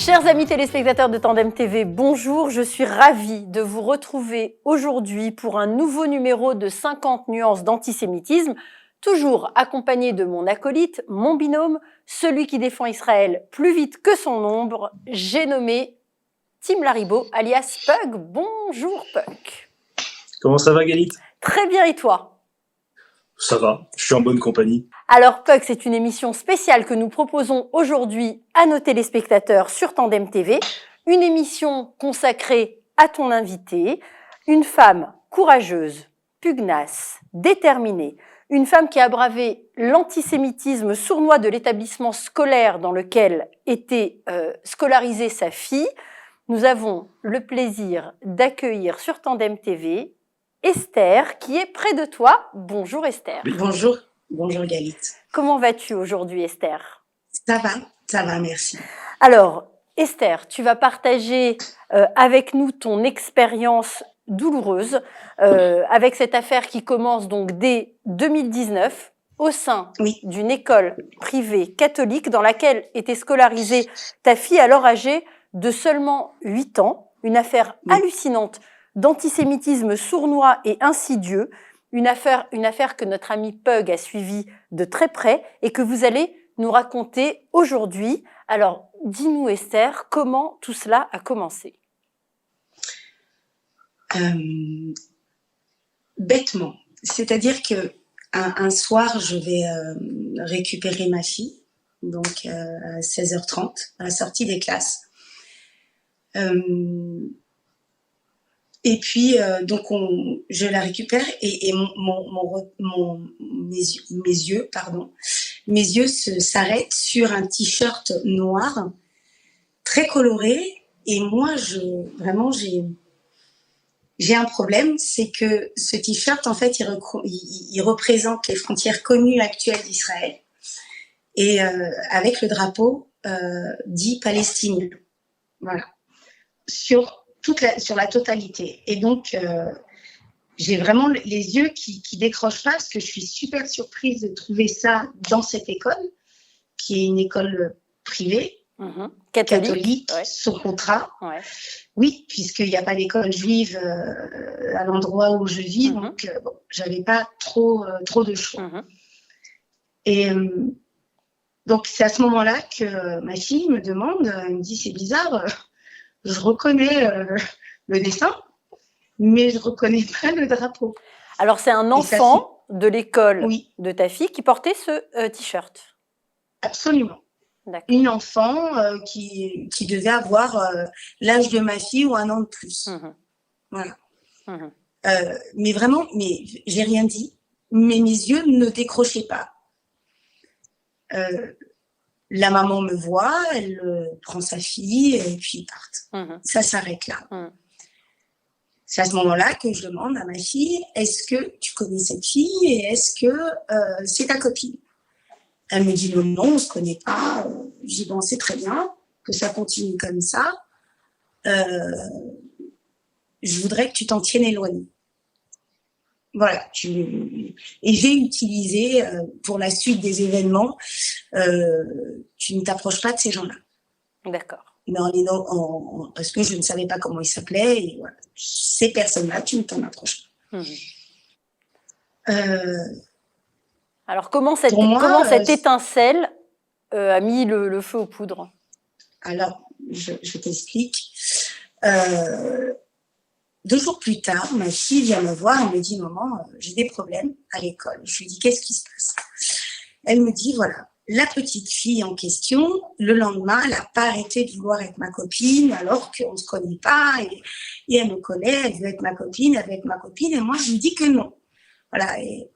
Chers amis téléspectateurs de Tandem TV, bonjour, je suis ravie de vous retrouver aujourd'hui pour un nouveau numéro de 50 nuances d'antisémitisme, toujours accompagné de mon acolyte, mon binôme, celui qui défend Israël plus vite que son ombre, j'ai nommé Tim Laribo, alias Pug. Bonjour Pug. Comment ça va Galit ? Très bien, et toi ? Ça va, je suis en bonne compagnie. Alors Pug, c'est une émission spéciale que nous proposons aujourd'hui à nos téléspectateurs sur Tandem TV, une émission consacrée à ton invité, une femme courageuse, pugnace, déterminée, une femme qui a bravé l'antisémitisme sournois de l'établissement scolaire dans lequel était scolarisée sa fille. Nous avons le plaisir d'accueillir sur Tandem TV Esther, qui est près de toi. Bonjour Esther. Bonjour. Bonjour Galit. Comment vas-tu aujourd'hui Esther ? Ça va, merci. Alors Esther, tu vas partager avec nous ton expérience douloureuse avec cette affaire qui commence donc dès 2019 au sein d'une école privée catholique dans laquelle était scolarisée ta fille alors âgée de seulement 8 ans. Une affaire hallucinante d'antisémitisme sournois et insidieux, une affaire que notre ami Pug a suivie de très près et que vous allez nous raconter aujourd'hui. Alors, dis-nous Esther, comment tout cela a commencé ? Bêtement, c'est-à-dire que un soir, je vais récupérer ma fille, donc à 16h30, à la sortie des classes. Et puis donc je la récupère et mes yeux s'arrêtent sur un t-shirt noir très coloré et moi j'ai un problème, c'est que ce t-shirt en fait il représente les frontières connues actuelles d'Israël et avec le drapeau dit palestinien, voilà, sur la totalité. Et donc, j'ai vraiment les yeux qui décrochent pas parce que je suis super surprise de trouver ça dans cette école, qui est une école privée, catholique sous contrat. Ouais. Oui, puisqu'il n'y a pas d'école juive à l'endroit où je vis, donc j'avais pas trop de choix. Et donc, c'est à ce moment-là que ma fille me demande, elle me dit, c'est bizarre, je reconnais le dessin, mais je ne reconnais pas le drapeau. Alors, c'est un enfant de l'école de ta fille qui portait ce t-shirt. Absolument. D'accord. Une enfant qui devait avoir l'âge de ma fille ou 1 an de plus. Voilà. Mais vraiment, j'ai rien dit, mais mes yeux ne décrochaient pas. La maman me voit, elle prend sa fille et puis ils partent. Ça s'arrête là. C'est à ce moment-là que je demande à ma fille, est-ce que tu connais cette fille et est-ce que c'est ta copine ? Elle me dit non, on ne se connaît pas. Je dis bon, c'est très bien que ça continue comme ça. Je voudrais que tu t'en tiennes éloignée. Voilà, et j'ai utilisé pour la suite des événements, tu ne t'approches pas de ces gens-là. D'accord. Mais parce que je ne savais pas comment ils s'appelaient, et voilà, ces personnes-là, tu ne t'en approches pas. Alors, comment cette étincelle a mis le feu aux poudres ? Alors, je t'explique. 2 jours plus tard, ma fille vient me voir, elle me dit « Maman, j'ai des problèmes à l'école ». Je lui dis « Qu'est-ce qui se passe ?» Elle me dit « Voilà, la petite fille en question, le lendemain, elle n'a pas arrêté de vouloir être ma copine alors qu'on ne se connaît pas et elle me connaît, elle veut être ma copine, et moi je lui dis que non. » Voilà, et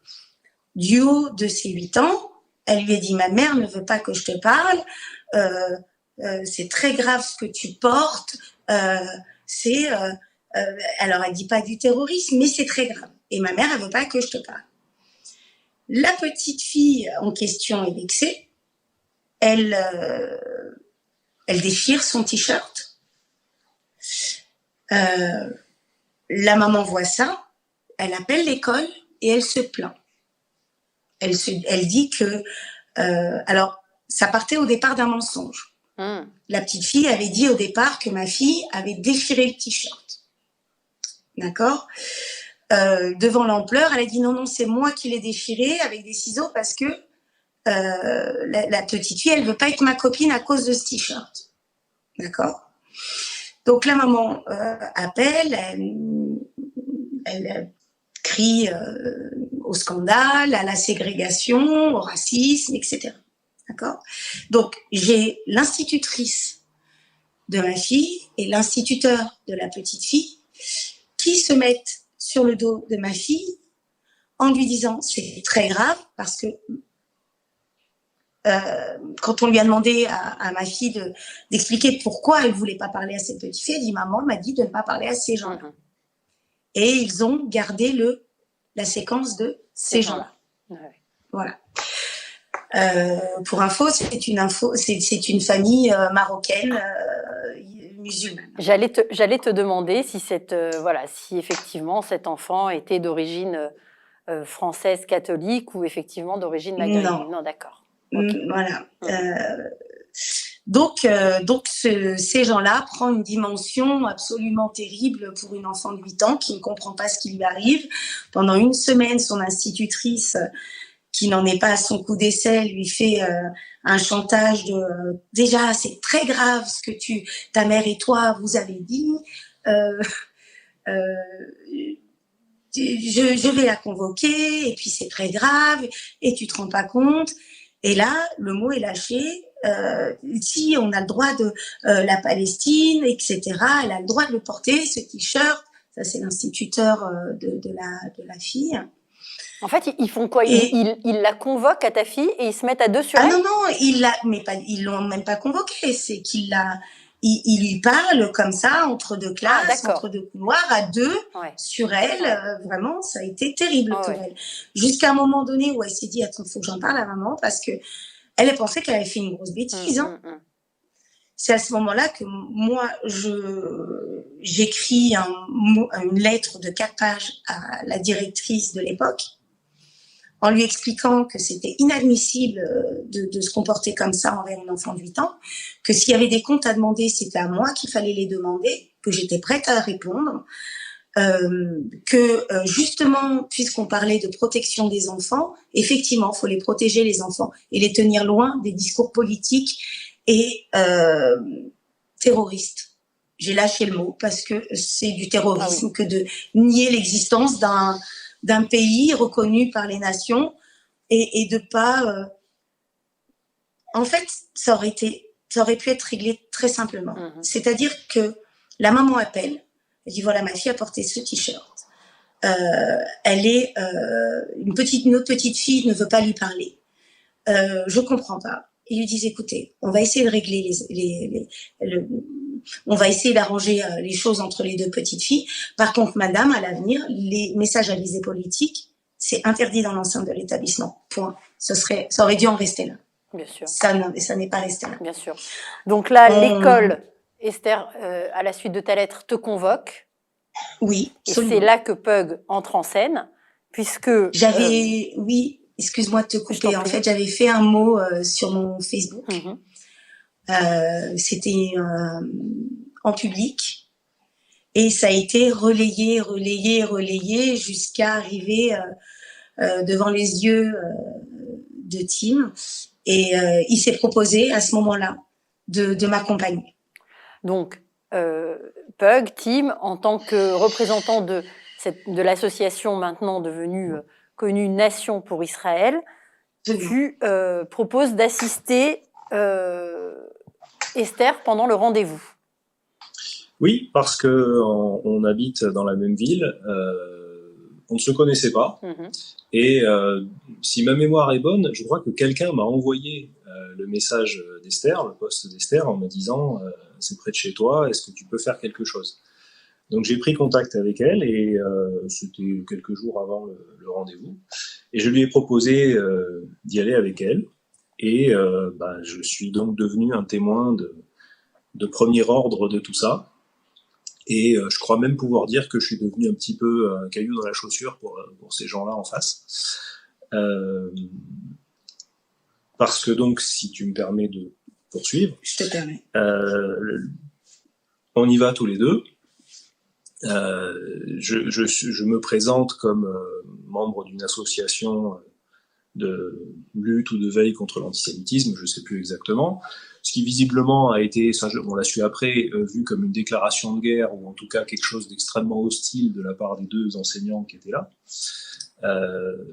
du haut de ses 8 ans, elle lui a dit « Ma mère ne veut pas que je te parle, c'est très grave ce que tu portes, alors, elle ne dit pas du terrorisme, mais c'est très grave. Et ma mère, elle ne veut pas que je te parle. » La petite fille en question est vexée. Elle déchire son t-shirt. La maman voit ça. Elle appelle l'école et elle se plaint. Elle dit que... alors, ça partait au départ d'un mensonge. La petite fille avait dit au départ que ma fille avait déchiré le t-shirt. D'accord ? Devant l'ampleur, elle a dit non, c'est moi qui l'ai déchiré avec des ciseaux parce que la petite fille, elle veut pas être ma copine à cause de ce t-shirt. D'accord ? Donc la maman appelle, elle crie au scandale, à la ségrégation, au racisme, etc. D'accord ? Donc j'ai l'institutrice de ma fille et l'instituteur de la petite fille qui se mettent sur le dos de ma fille en lui disant c'est très grave parce que quand on lui a demandé à ma fille d'expliquer pourquoi elle voulait pas parler à cette petite fille, elle dit maman m'a dit de ne pas parler à ces gens-là. Et ils ont gardé la séquence de ces gens-là. Voilà. Pour info, c'est une famille marocaine musulmane. J'allais te demander si si effectivement cet enfant était d'origine française catholique ou effectivement d'origine maghrébine. Non, d'accord. Okay. Voilà. Donc ces gens-là prennent une dimension absolument terrible pour une enfant de 8 ans qui ne comprend pas ce qui lui arrive. Pendant une semaine, son institutrice, qui n'en est pas à son coup d'essai, lui fait un chantage de déjà c'est très grave ce que ta mère et toi vous avez dit. Je vais la convoquer et puis c'est très grave et tu te rends pas compte. Et là, le mot est lâché. Si on a le droit de la Palestine, etc., elle a le droit de le porter, ce t-shirt. Ça, c'est l'instituteur de la fille. En fait, ils font quoi ? Ils la convoquent à ta fille et ils se mettent à deux sur elle ? Ah non, ils l'ont même pas convoquée. C'est il lui parle comme ça, entre deux classes, entre deux couloirs, à deux, sur elle. Vraiment, ça a été terrible pour elle. Jusqu'à un moment donné où elle s'est dit, attends, faut que j'en parle à maman, parce que elle pensait qu'elle avait fait une grosse bêtise. C'est à ce moment-là que moi, j'écris une lettre de 4 pages à la directrice de l'époque, en lui expliquant que c'était inadmissible de se comporter comme ça envers un enfant de 8 ans, que s'il y avait des comptes à demander, c'était à moi qu'il fallait les demander, que j'étais prête à répondre, que justement, puisqu'on parlait de protection des enfants, effectivement, il faut les protéger, les enfants, et les tenir loin des discours politiques et terroristes. J'ai lâché le mot parce que c'est du terrorisme que de nier l'existence d'un pays reconnu par les nations et de pas... En fait, ça aurait pu être réglé très simplement. C'est-à-dire que la maman appelle, elle dit voilà, ma fille a porté ce t-shirt. Elle est une autre petite fille ne veut pas lui parler. Je comprends pas. Ils lui disent écoutez, on va essayer de régler on va essayer d'arranger les choses entre les deux petites filles. Par contre, madame, à l'avenir, les messages à visée politique, c'est interdit dans l'enceinte de l'établissement. Point. Ça aurait dû en rester là. Bien sûr. Ça n'est pas resté là. Bien sûr. Donc là, l'école, Esther, à la suite de ta lettre, te convoque. Oui, absolument. Et c'est là que Pug entre en scène, puisque... Oui, excuse-moi de te couper. En fait, j'avais fait un mot sur mon Facebook. C'était en public. Et ça a été relayé jusqu'à arriver devant les yeux de Tim. Et il s'est proposé à ce moment-là de m'accompagner. Donc, Pug, Tim, en tant que représentant de l'association maintenant devenue connue Nation pour Israël, tu proposes d'assister Esther pendant le rendez-vous. Oui, parce que on habite dans la même ville, on ne se connaissait pas, et si ma mémoire est bonne, je crois que quelqu'un m'a envoyé le message d'Esther, le post d'Esther, en me disant c'est près de chez toi, est-ce que tu peux faire quelque chose ? Donc j'ai pris contact avec elle, et c'était quelques jours avant le rendez-vous, et je lui ai proposé d'y aller avec elle, et je suis donc devenu un témoin de premier ordre de tout ça. Et je crois même pouvoir dire que je suis devenu un petit peu un caillou dans la chaussure pour ces gens-là en face. Parce que donc, si tu me permets de poursuivre. Je te permets. On y va tous les deux. Je me présente comme membre d'une association de lutte ou de veille contre l'antisémitisme, je ne sais plus exactement, ce qui visiblement a été, ça, on l'a su après, vu comme une déclaration de guerre, ou en tout cas quelque chose d'extrêmement hostile de la part des deux enseignants qui étaient là.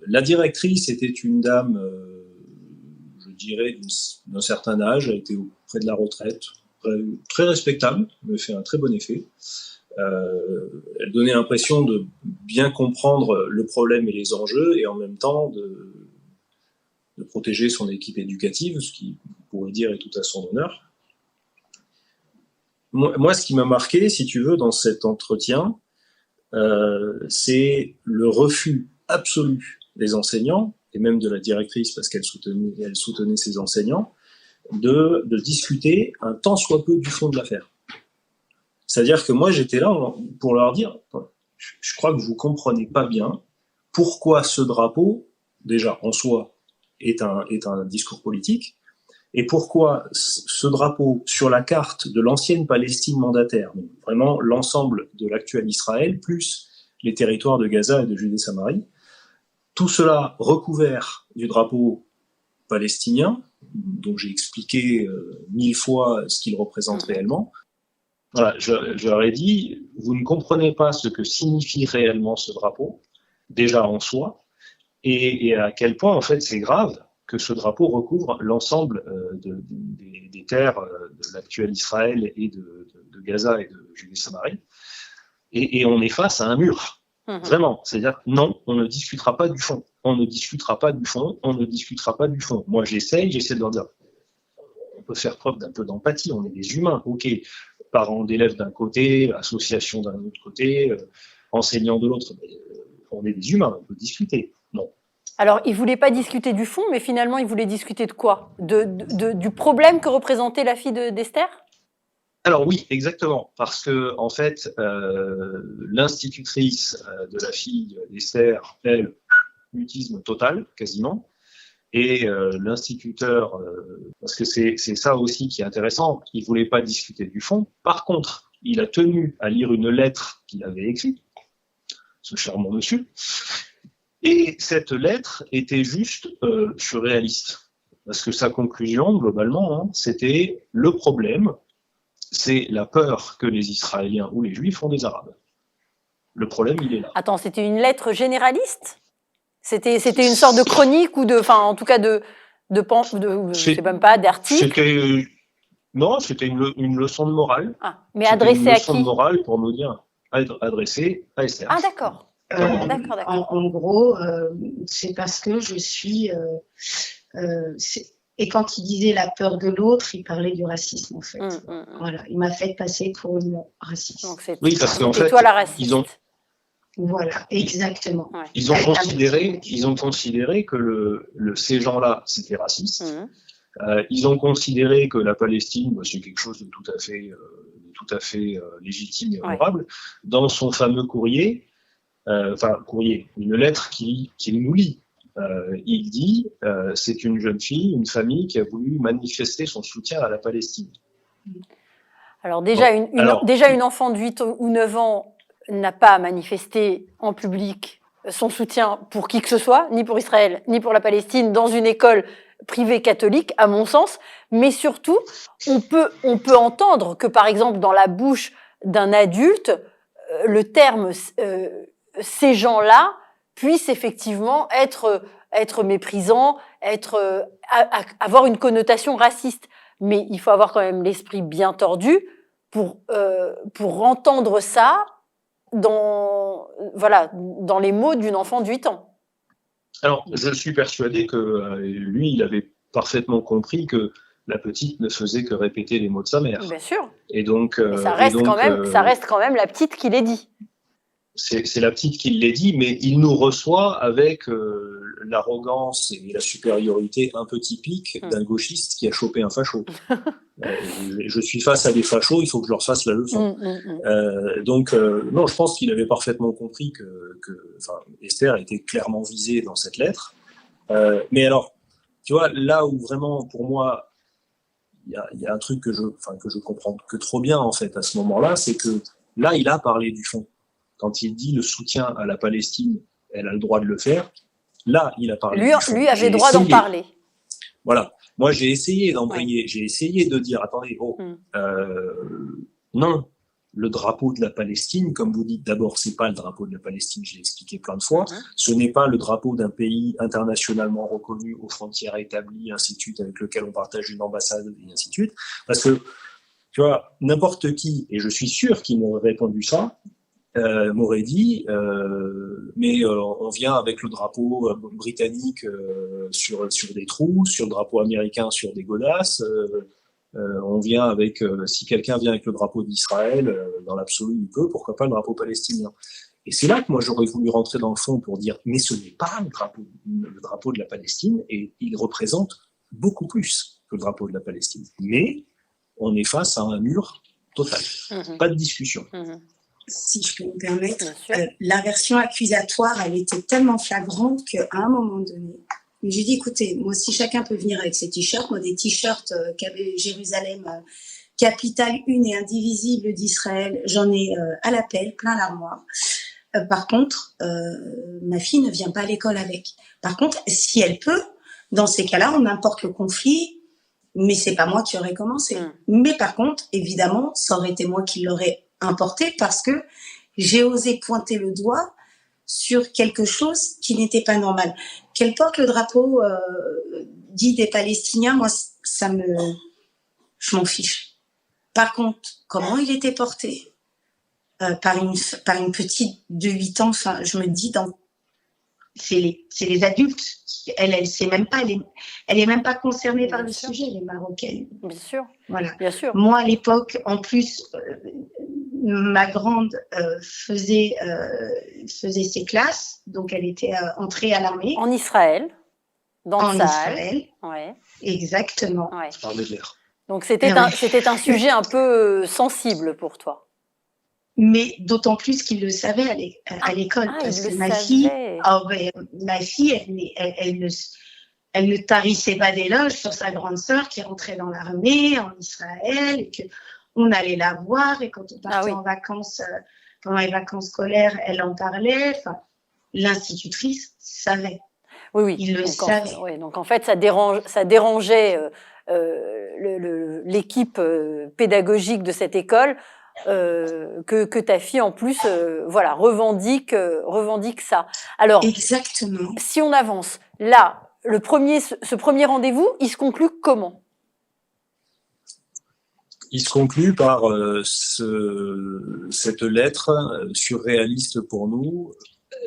La directrice était une dame, je dirais, d'un certain âge, elle était près de la retraite, très respectable, me fait un très bon effet. Elle donnait l'impression de bien comprendre le problème et les enjeux, et en même temps de protéger son équipe éducative, ce qui, on pourrait dire, est tout à son honneur. Moi, ce qui m'a marqué, si tu veux, dans cet entretien, c'est le refus absolu des enseignants, et même de la directrice, parce qu'elle soutenait ses enseignants, de discuter un tant soit peu du fond de l'affaire. C'est-à-dire que moi, j'étais là pour leur dire, je crois que vous comprenez pas bien pourquoi ce drapeau, déjà en soi, est un discours politique, et pourquoi ce drapeau sur la carte de l'ancienne Palestine mandataire, donc vraiment l'ensemble de l'actuel Israël, plus les territoires de Gaza et de Judée-Samarie, tout cela recouvert du drapeau palestinien, dont j'ai expliqué 1000 fois ce qu'il représente réellement. Voilà, je leur ai dit, vous ne comprenez pas ce que signifie réellement ce drapeau, déjà en soi, et à quel point, en fait, c'est grave que ce drapeau recouvre l'ensemble des terres de l'actuel Israël et de Gaza et de Judée-Samarie. Et on est face à un mur. Vraiment. C'est-à-dire, non, on ne discutera pas du fond. On ne discutera pas du fond. On ne discutera pas du fond. Moi, j'essaie de leur dire, on peut faire preuve d'un peu d'empathie. On est des humains. OK. Parents d'élèves d'un côté, association d'un autre côté, enseignants de l'autre. On est des humains. On peut discuter. Non. Alors, il ne voulait pas discuter du fond, mais finalement, il voulait discuter de quoi ? Du problème que représentait la fille d'Esther ? Alors oui, exactement, parce que en fait, l'institutrice de la fille d'Esther, elle, mutisme total, quasiment, et l'instituteur, parce que c'est ça aussi qui est intéressant, il voulait pas discuter du fond. Par contre, il a tenu à lire une lettre qu'il avait écrite, ce charmant monsieur, et cette lettre était juste surréaliste, parce que sa conclusion, globalement, c'était le problème. C'est la peur que les Israéliens ou les Juifs ont des Arabes. Le problème, il est là. Attends, c'était une lettre généraliste ? C'était une sorte de chronique ou en tout cas je sais même pas, d'article. Non, c'était une leçon de morale. Ah, mais adressée à qui ? Une leçon de morale pour nous dire, adressée à Esther. Ah, d'accord. D'accord. En gros, c'est parce que je suis... Et quand il disait la peur de l'autre, il parlait du racisme, en fait. Voilà, il m'a fait passer pour une raciste. Donc oui, parce qu'en fait, toi la raciste. Voilà, exactement. Ouais. Ils ont considéré que ces gens-là, c'était raciste. Ils ont considéré que la Palestine, c'est quelque chose de tout à fait légitime et honorable. Ouais. Dans son fameux courrier, une lettre qu'il nous lit. Il dit c'est une jeune fille, une famille qui a voulu manifester son soutien à la Palestine. Alors déjà, une enfant de 8 ou 9 ans n'a pas manifesté en public son soutien pour qui que ce soit, ni pour Israël, ni pour la Palestine, dans une école privée catholique, à mon sens. Mais surtout, on peut entendre que, par exemple, dans la bouche d'un adulte, le terme ces gens-là puisse effectivement être méprisant, avoir une connotation raciste. Mais il faut avoir quand même l'esprit bien tordu pour entendre ça dans les mots d'une enfant de 8 ans. Alors, je suis persuadé que lui, il avait parfaitement compris que la petite ne faisait que répéter les mots de sa mère. Bien sûr. Et donc, ça reste quand même la petite qui les dit. C'est la petite qui les dit, mais il nous reçoit avec l'arrogance et la supériorité un peu typique d'un gauchiste qui a chopé un facho. Je suis face à des fachos, il faut que je leur fasse la leçon. Non, je pense qu'il avait parfaitement compris que Esther était clairement visée dans cette lettre. Mais alors, tu vois, là où vraiment, pour moi, il y a un truc que je comprends que trop bien, en fait, à ce moment-là, c'est que là, il a parlé du fond. Quand il dit le soutien à la Palestine, elle a le droit de le faire. Là, il a parlé du fond. Lui avait le droit d'en parler. Voilà. Moi, j'ai essayé d'embrayer, j'ai essayé de dire, attendez, non, le drapeau de la Palestine, comme vous dites, d'abord, c'est pas le drapeau de la Palestine, je l'ai expliqué plein de fois, ce n'est pas le drapeau d'un pays internationalement reconnu, aux frontières établies, ainsi de suite, avec lequel on partage une ambassade, et ainsi de suite, parce que, tu vois, n'importe qui, et je suis sûr qu'il m'aurait répondu ça, m'aurait dit, mais on vient avec le drapeau britannique sur des trous, sur le drapeau américain sur des godasses, on vient avec, si quelqu'un vient avec le drapeau d'Israël, dans l'absolu il peut, pourquoi pas le drapeau palestinien. Et c'est là que moi j'aurais voulu rentrer dans le fond pour dire, mais ce n'est pas le drapeau de la Palestine, et il représente beaucoup plus que le drapeau de la Palestine. Mais on est face à un mur total, pas de discussion. Si je peux me permettre, la version accusatoire, elle était tellement flagrante qu'à un moment donné, j'ai dit, écoutez, moi aussi, chacun peut venir avec ses t-shirts. Moi, des t-shirts Jérusalem, capitale une et indivisible d'Israël, j'en ai à l'appel, plein l'armoire. Par contre, ma fille ne vient pas à l'école avec. Par contre, si elle peut, dans ces cas-là, on importe le conflit, mais c'est pas moi qui aurais commencé. Mais par contre, évidemment, ça aurait été moi qui l'aurais importé parce que j'ai osé pointer le doigt sur quelque chose qui n'était pas normal. Qu'elle porte le drapeau dit des Palestiniens, moi, je m'en fiche. Par contre, comment il était porté par une petite de 8 ans, enfin, je me dis, c'est les adultes. Elle sait même pas, elle est même pas concernée par le sujet, les Marocaines. Bien sûr. Voilà. Bien sûr. Moi, à l'époque, en plus, ma grande faisait ses classes, donc elle était entrée à l'armée. En Israël, dans Tsahal. Israël, ouais. Exactement. Ouais. Je parlais de l'air. Donc c'était un sujet un peu sensible pour toi. Mais d'autant plus qu'il le savait à l'école, parce que ma fille, elle ne tarissait pas d'éloges sur sa grande sœur qui rentrait dans l'armée en Israël et que on allait la voir et quand on partait en vacances, pendant les vacances scolaires, elle en parlait. Enfin, l'institutrice savait. Oui. Il le savait. Donc en fait, ça dérangeait l'équipe pédagogique de cette école que ta fille en plus, revendique ça. Alors, exactement. Si on avance, là, ce premier rendez-vous, il se conclut comment ? Il se conclut par cette lettre surréaliste pour nous.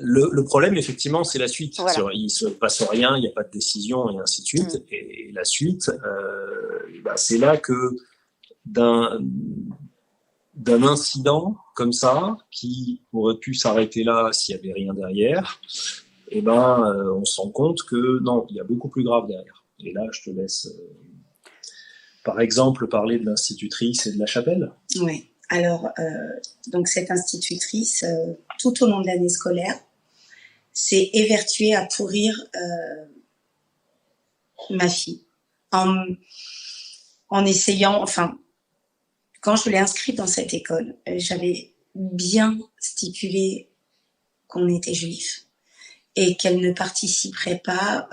Le problème, effectivement, c'est la suite. Voilà. Il se passe rien, il n'y a pas de décision, et ainsi de suite. Et la suite, c'est là que d'un incident comme ça, qui aurait pu s'arrêter là s'il n'y avait rien derrière, on se rend compte que non, il y a beaucoup plus grave derrière. Et là, je te laisse... par exemple, parler de l'institutrice et de la chapelle. Oui. Alors, donc cette institutrice, tout au long de l'année scolaire, s'est évertuée à pourrir ma fille en essayant, enfin, quand je l'ai inscrite dans cette école, j'avais bien stipulé qu'on était juif et qu'elle ne participerait pas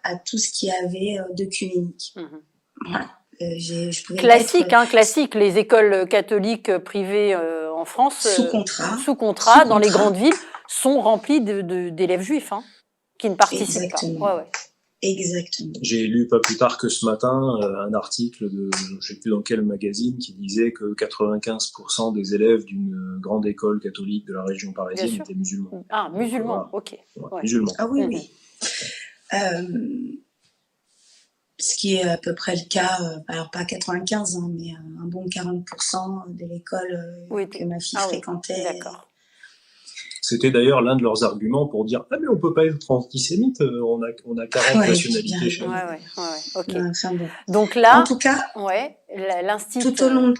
à tout ce qui avait d'œcuménique. Voilà. Classique. Les écoles catholiques privées en France, sous contrat, dans les grandes villes, sont remplies d'élèves juifs qui ne participent pas. Ouais. Exactement. J'ai lu pas plus tard que ce matin un article de, je sais plus dans quel magazine, qui disait que 95% des élèves d'une grande école catholique de la région parisienne étaient musulmans. Ah, musulmans, ok. Musulmans. Ah oui. Ce qui est à peu près le cas, alors pas 95, mais un bon 40% de l'école que ma fille fréquentait. D'accord. C'était d'ailleurs l'un de leurs arguments pour dire « Ah mais on peut pas être antisémite, on a 40 nationalités chez nous. » ok. Enfin, bon. Donc là, en tout cas, l'institut... Tout au long de...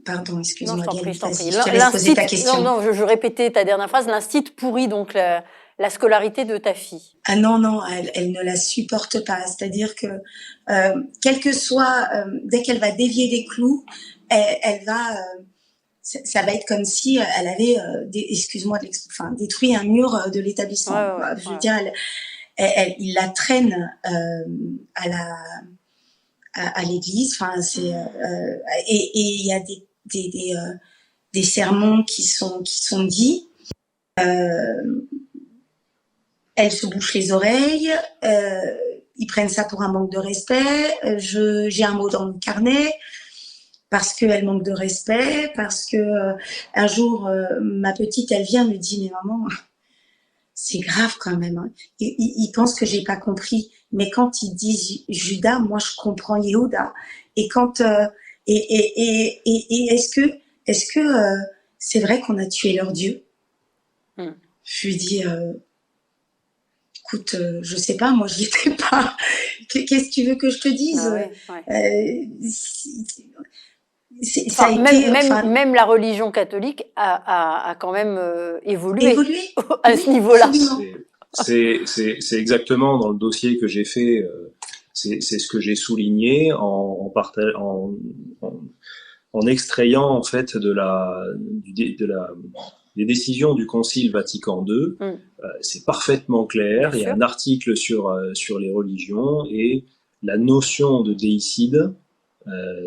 Pardon, excuse-moi, je t'en prie. Je te laisse poser ta question. Non, je répétais ta dernière phrase. L'institut pourrit donc la scolarité de ta fille? Ah non, non, elle ne la supporte pas. C'est-à-dire que, quel que soit, dès qu'elle va dévier des clous, elle va, ça va être comme si elle avait, excuse-moi, détruit un mur de l'établissement. Je veux dire, il la traîne à l'église. Enfin, et il y a des sermons qui sont dits. Elle se bouche les oreilles, ils prennent ça pour un manque de respect. J'ai un mot dans mon carnet parce qu'elle manque de respect, parce que un jour ma petite, elle vient me dit, mais maman, c'est grave quand même. Hein. Ils pensent que j'ai pas compris, mais quand ils disent Judas, moi je comprends Yehuda. Et quand et est-ce que c'est vrai qu'on a tué leur Dieu? Je lui dis. Écoute, je sais pas, moi j'y étais pas. Qu'est-ce que tu veux que je te dise? Ça a été, même la religion catholique a quand même évolué à ce niveau-là. C'est exactement dans le dossier que j'ai fait, c'est ce que j'ai souligné en extrayant en fait des décisions du Concile Vatican II. C'est parfaitement clair. Il y a un article sur les religions et la notion de déicide,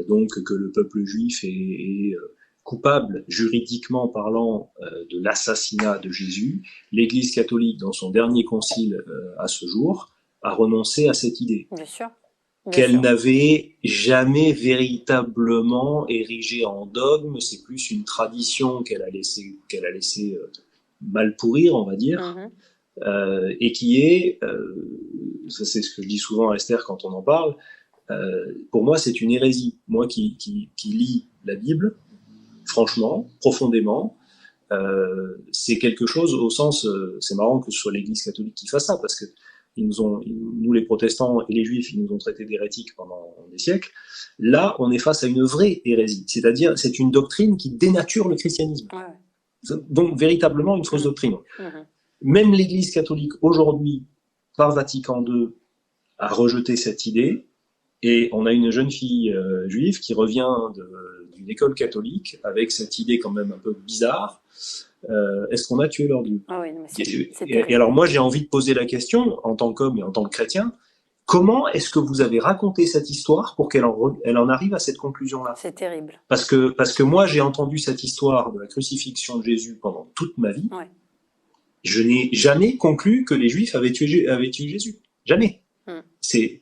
donc que le peuple juif est coupable, juridiquement parlant, de l'assassinat de Jésus. L'Église catholique, dans son dernier concile à ce jour, a renoncé à cette idée. Bien sûr. Qu'elle n'avait jamais véritablement érigée en dogme, c'est plus une tradition qu'elle a laissé mal pourrir, on va dire, et qui est, ça c'est ce que je dis souvent à Esther quand on en parle, pour moi c'est une hérésie. Moi qui lis la Bible, franchement, profondément, c'est quelque chose au sens, c'est marrant que ce soit l'Église catholique qui fasse ça, parce que nous les protestants et les juifs, ils nous ont traités d'hérétiques pendant des siècles. Là, on est face à une vraie hérésie, c'est-à-dire c'est une doctrine qui dénature le christianisme. Donc véritablement une fausse doctrine. Même l'Église catholique aujourd'hui, par Vatican II, a rejeté cette idée, et on a une jeune fille juive qui revient d'une école catholique avec cette idée quand même un peu bizarre. Est-ce qu'on a tué leur Dieu? Et alors moi j'ai envie de poser la question, en tant qu'homme et en tant que chrétien, comment est-ce que vous avez raconté cette histoire pour qu'elle en arrive à cette conclusion-là? C'est terrible. Parce que moi j'ai entendu cette histoire de la crucifixion de Jésus pendant toute ma vie. Je n'ai jamais conclu que les Juifs avaient tué Jésus. Jamais. C'est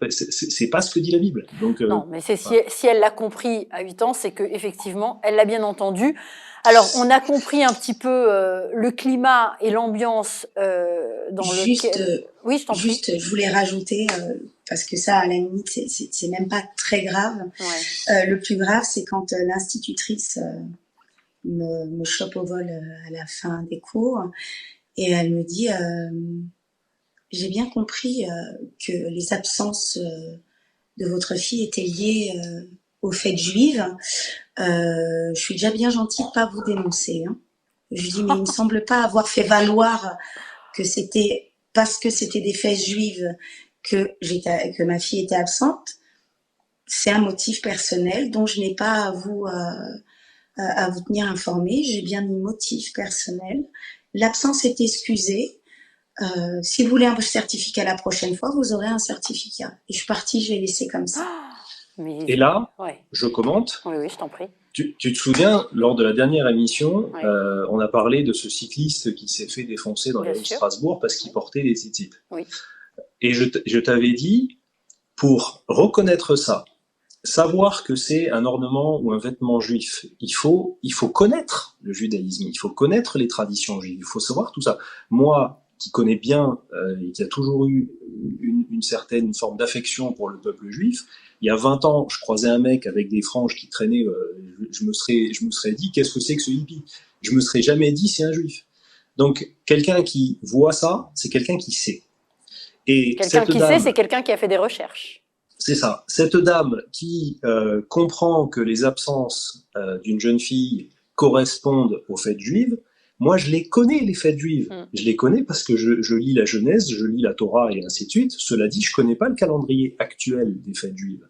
pas ce que dit la Bible. Donc, non, mais si elle l'a compris à 8 ans, c'est qu'effectivement, elle l'a bien entendu. Alors, on a compris un petit peu le climat et l'ambiance dans lequel... Oui, je t'en prie. Juste, je voulais rajouter, parce que ça, à la limite, c'est même pas très grave. Le plus grave, c'est quand l'institutrice me chope au vol à la fin des cours et elle me dit... j'ai bien compris que les absences de votre fille étaient liées aux fêtes juives. Je suis déjà bien gentille de pas vous dénoncer. Hein. Je lui dis, mais il me semble pas avoir fait valoir que c'était parce que c'était des fêtes juives que ma fille était absente. C'est un motif personnel dont je n'ai pas à vous tenir informé. J'ai bien mis motif personnel. L'absence est excusée. Si vous voulez un certificat la prochaine fois, vous aurez un certificat. Et je suis partie, je l'ai laissé comme ça. Et là, je commente. Oui, je t'en prie. Tu te souviens, lors de la dernière émission, on a parlé de ce cycliste qui s'est fait défoncer dans les rues de Strasbourg parce qu'il portait des tzitzit. Oui. Et je t'avais dit, pour reconnaître ça, savoir que c'est un ornement ou un vêtement juif, il faut connaître le judaïsme, il faut connaître les traditions juives, il faut savoir tout ça. Moi, qui connaît bien et qui a toujours eu une certaine forme d'affection pour le peuple juif, il y a 20 ans, je croisais un mec avec des franges qui traînaient, je me serais dit, qu'est-ce que c'est que ce hippie? Je me serais jamais dit, c'est un juif. Donc, quelqu'un qui voit ça, c'est quelqu'un qui sait. Et quelqu'un qui sait, c'est quelqu'un qui a fait des recherches. C'est ça. Cette dame qui comprend que les absences d'une jeune fille correspondent aux fêtes juives, Moi, je les connais, les fêtes juives. Je les connais parce que je lis la Genèse, je lis la Torah et ainsi de suite. Cela dit, je connais pas le calendrier actuel des fêtes juives.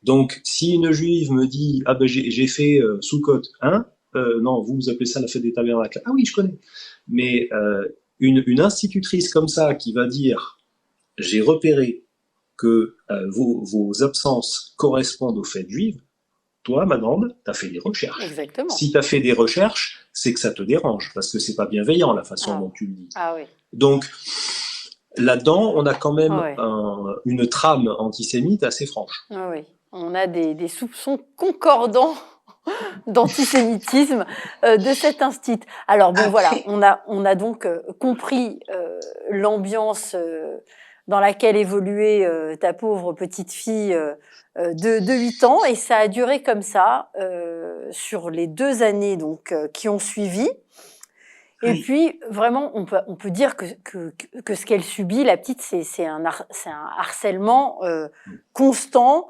Donc, si une juive me dit « Ah ben j'ai fait Sukkot 1 », non, vous appelez ça la fête des tabernacles. Ah oui, je connais. Mais une institutrice comme ça qui va dire « J'ai repéré que vos absences correspondent aux fêtes juives », toi, madame, tu as fait des recherches. Exactement. Si tu as fait des recherches, c'est que ça te dérange, parce que c'est pas bienveillant la façon dont tu le dis. Ah oui. Donc, là-dedans, on a quand même une trame antisémite assez franche. Ah oui, on a des soupçons concordants d'antisémitisme de cet institut. Alors bon, voilà, on a donc compris l'ambiance dans laquelle évoluait ta pauvre petite fille de 8 ans, et ça a duré comme ça sur les 2 années donc qui ont suivi. Et puis vraiment, on peut dire que ce qu'elle subit, la petite, c'est un harcèlement constant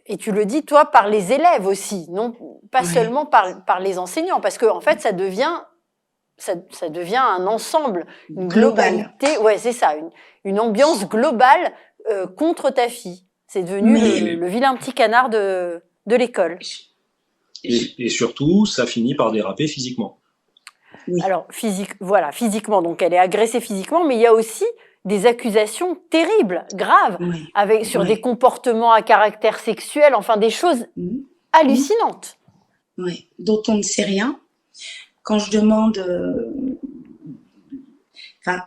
et tu le dis toi, par les élèves aussi, non pas seulement par les enseignants, parce que en fait ça devient un ensemble, une globalité. Ouais, c'est ça, une ambiance globale contre ta fille. C'est devenu le vilain petit canard de l'école. Et surtout, ça finit par déraper physiquement. Oui. Alors, physiquement, donc elle est agressée physiquement, mais il y a aussi des accusations terribles, graves, sur des comportements à caractère sexuel, enfin des choses hallucinantes. Oui, dont on ne sait rien. Quand je demande,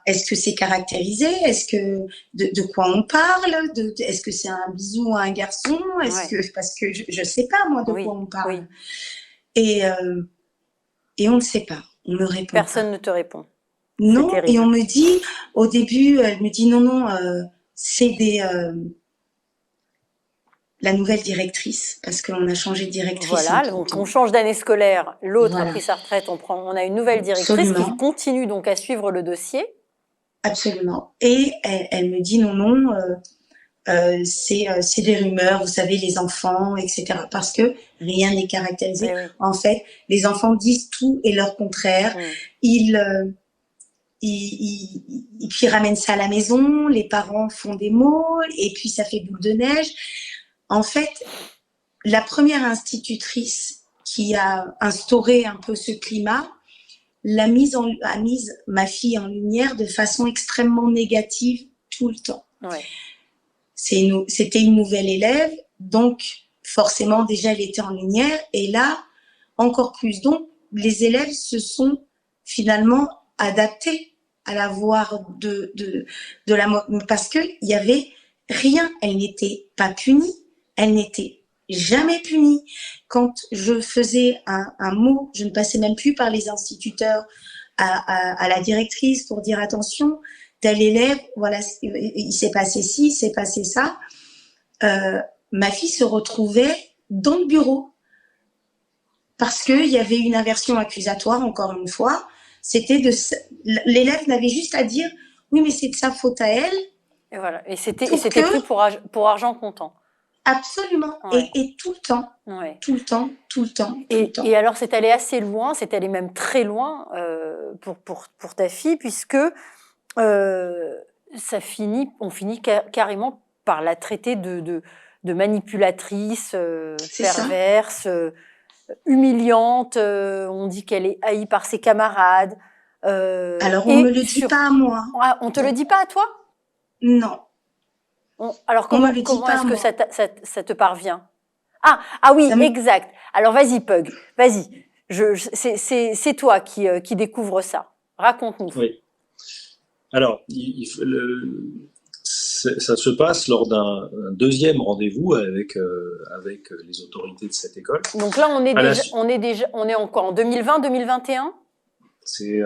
est-ce que c'est caractérisé? Est-ce que de quoi on parle? Est-ce que c'est un bisou à un garçon? Parce que je sais pas moi de quoi on parle. Et on ne sait pas. On me répond. Personne ne te répond. Non, et on me dit, au début, elle me dit non, c'est la nouvelle directrice, parce qu'on a changé de directrice. Voilà, donc on change d'année scolaire, l'autre a pris sa retraite, on a une nouvelle directrice qui continue donc à suivre le dossier. Absolument. Et elle me dit non, c'est des rumeurs, vous savez, les enfants, etc. Parce que rien n'est caractérisé. En fait, les enfants disent tout et leur contraire. Ils ramènent ça à la maison, les parents font des mots, et puis ça fait boule de neige. En fait, la première institutrice qui a instauré un peu ce climat a mise ma fille en lumière de façon extrêmement négative tout le temps. C'était une nouvelle élève, donc forcément déjà elle était en lumière, et là encore plus. Donc les élèves se sont finalement adaptés à la voir parce que il y avait rien, elle n'était pas punie, elle n'était jamais punie. Quand je faisais un mot, je ne passais même plus par les instituteurs à la directrice pour dire attention, tel élève, voilà, il s'est passé ci, il s'est passé ça. Ma fille se retrouvait dans le bureau parce qu'il y avait une aversion accusatoire, encore une fois. L'élève n'avait juste à dire oui, mais c'est de sa faute à elle. Et voilà. Et c'était pris pour argent comptant. Absolument. Et tout le temps. Tout le temps, tout le temps, tout le temps. Et alors, c'est allé assez loin, c'est allé même très loin pour ta fille, puisque on finit carrément par la traiter de manipulatrice, perverse, humiliante. On dit qu'elle est haïe par ses camarades. Alors, on ne me le dit pas à moi. On te le dit pas à toi? Non. Alors, comment est-ce que ça te parvient? Ah oui, exact. Alors, vas-y, Pug, vas-y. C'est toi qui découvre ça. Raconte-nous. Oui. Alors, ça se passe lors d'un deuxième rendez-vous avec les autorités de cette école. Donc là, on est encore en 2020, 2021. C'est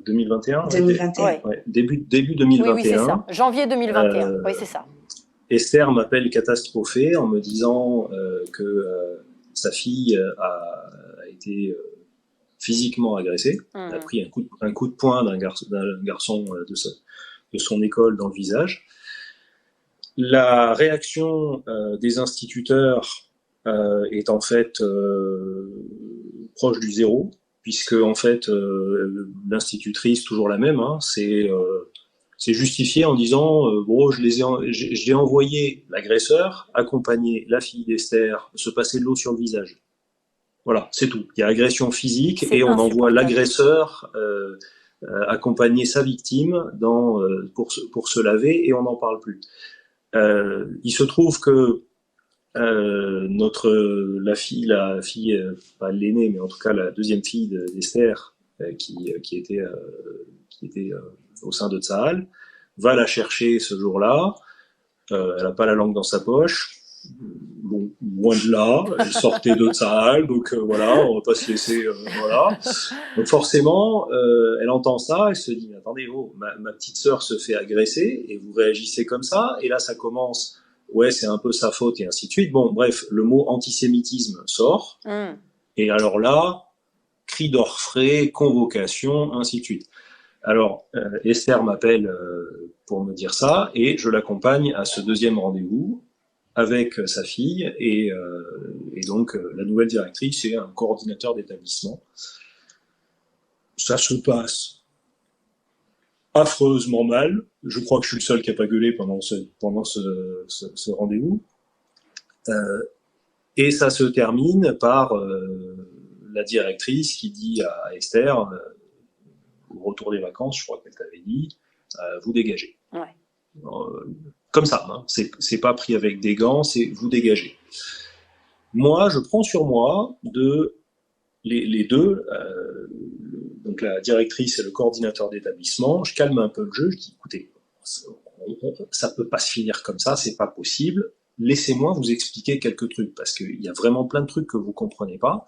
2021. 2021. Ouais, début 2021. Oui, c'est ça. Janvier 2021. Oui, c'est ça. Esther m'appelle catastrophée en me disant que sa fille a été physiquement agressée. Elle a pris un coup de poing d'un garçon de son école dans le visage. La réaction des instituteurs est en fait proche du zéro, puisque en fait, l'institutrice, toujours la même, hein, c'est justifié en disant bon, j'ai envoyé l'agresseur accompagner la fille d'Esther se passer de l'eau sur le visage. Voilà, c'est tout. Il y a agression physique et on envoie l'agresseur accompagner sa victime pour se laver et on n'en parle plus. Il se trouve que la fille, pas l'aînée, mais en tout cas la deuxième fille d'Esther, qui était au sein de Tsahal, va la chercher ce jour-là. Elle n'a pas la langue dans sa poche. Bon, loin de là, elle sortait de Tsahal, donc voilà, on va pas se laisser, voilà. Donc forcément, elle entend ça, elle se dit, mais attendez, ma petite sœur se fait agresser, et vous réagissez comme ça, et là ça commence, ouais, c'est un peu sa faute, et ainsi de suite. Bon, bref, le mot antisémitisme sort, et alors là, cri d'orfraie, convocation, ainsi de suite. Alors, Esther m'appelle pour me dire ça, et je l'accompagne à ce deuxième rendez-vous, avec sa fille, et donc la nouvelle directrice et un coordinateur d'établissement. Ça se passe affreusement mal. Je crois que je suis le seul qui n'a pas gueulé pendant ce rendez-vous. Et ça se termine par la directrice qui dit à Esther, au retour des vacances, je crois qu'elle t'avait dit, vous dégagez. Ouais. Comme ça, hein. C'est pas pris avec des gants, c'est vous dégagez. Moi, je prends sur moi les deux, donc la directrice et le coordinateur d'établissement, je calme un peu le jeu, je dis écoutez, ça peut pas se finir comme ça, c'est pas possible, laissez-moi vous expliquer quelques trucs, parce qu'il y a vraiment plein de trucs que vous comprenez pas,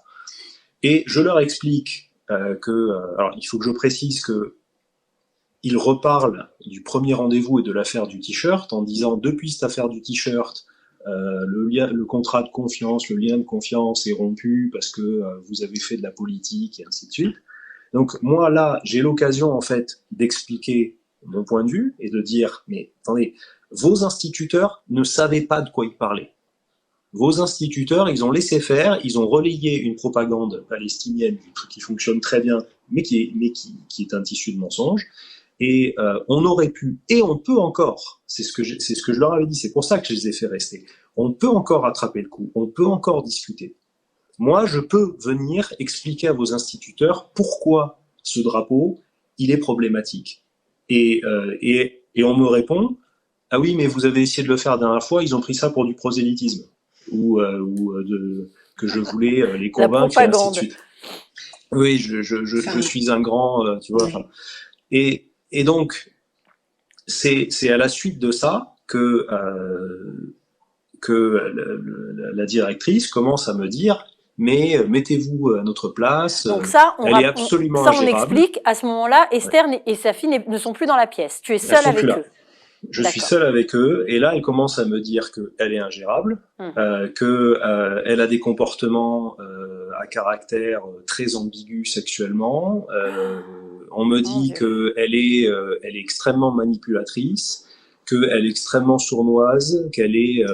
et je leur explique alors il faut que je précise que il reparle du premier rendez-vous et de l'affaire du t-shirt en disant depuis cette affaire du t-shirt, le contrat de confiance, le lien de confiance est rompu parce que vous avez fait de la politique et ainsi de suite. Donc moi là, j'ai l'occasion en fait d'expliquer mon point de vue et de dire mais attendez, vos instituteurs ne savaient pas de quoi ils parlaient. Vos instituteurs, ils ont laissé faire, ils ont relayé une propagande palestinienne qui fonctionne très bien, mais qui est un tissu de mensonges. Et on aurait pu, et on peut encore, c'est ce que je leur avais dit, c'est pour ça que je les ai fait rester, on peut encore attraper le coup, on peut encore discuter. Moi, je peux venir expliquer à vos instituteurs pourquoi ce drapeau, il est problématique. Et on me répond, ah oui, mais vous avez essayé de le faire la dernière fois, ils ont pris ça pour du prosélytisme, que je voulais les convaincre, et ainsi de suite. Oui, je suis un grand, tu vois, et donc, c'est à la suite de ça que la directrice commence à me dire mais mettez-vous à notre place. Donc ça, elle est absolument on ingérable. explique. À ce moment-là, Esther et sa fille ne sont plus dans la pièce. Tu es seul avec eux. Je suis seul avec eux, et là, elle commence à me dire qu'elle est ingérable, qu'elle a des comportements à caractère très ambigu sexuellement. On me dit qu'elle est extrêmement manipulatrice, qu'elle est extrêmement sournoise, qu'elle est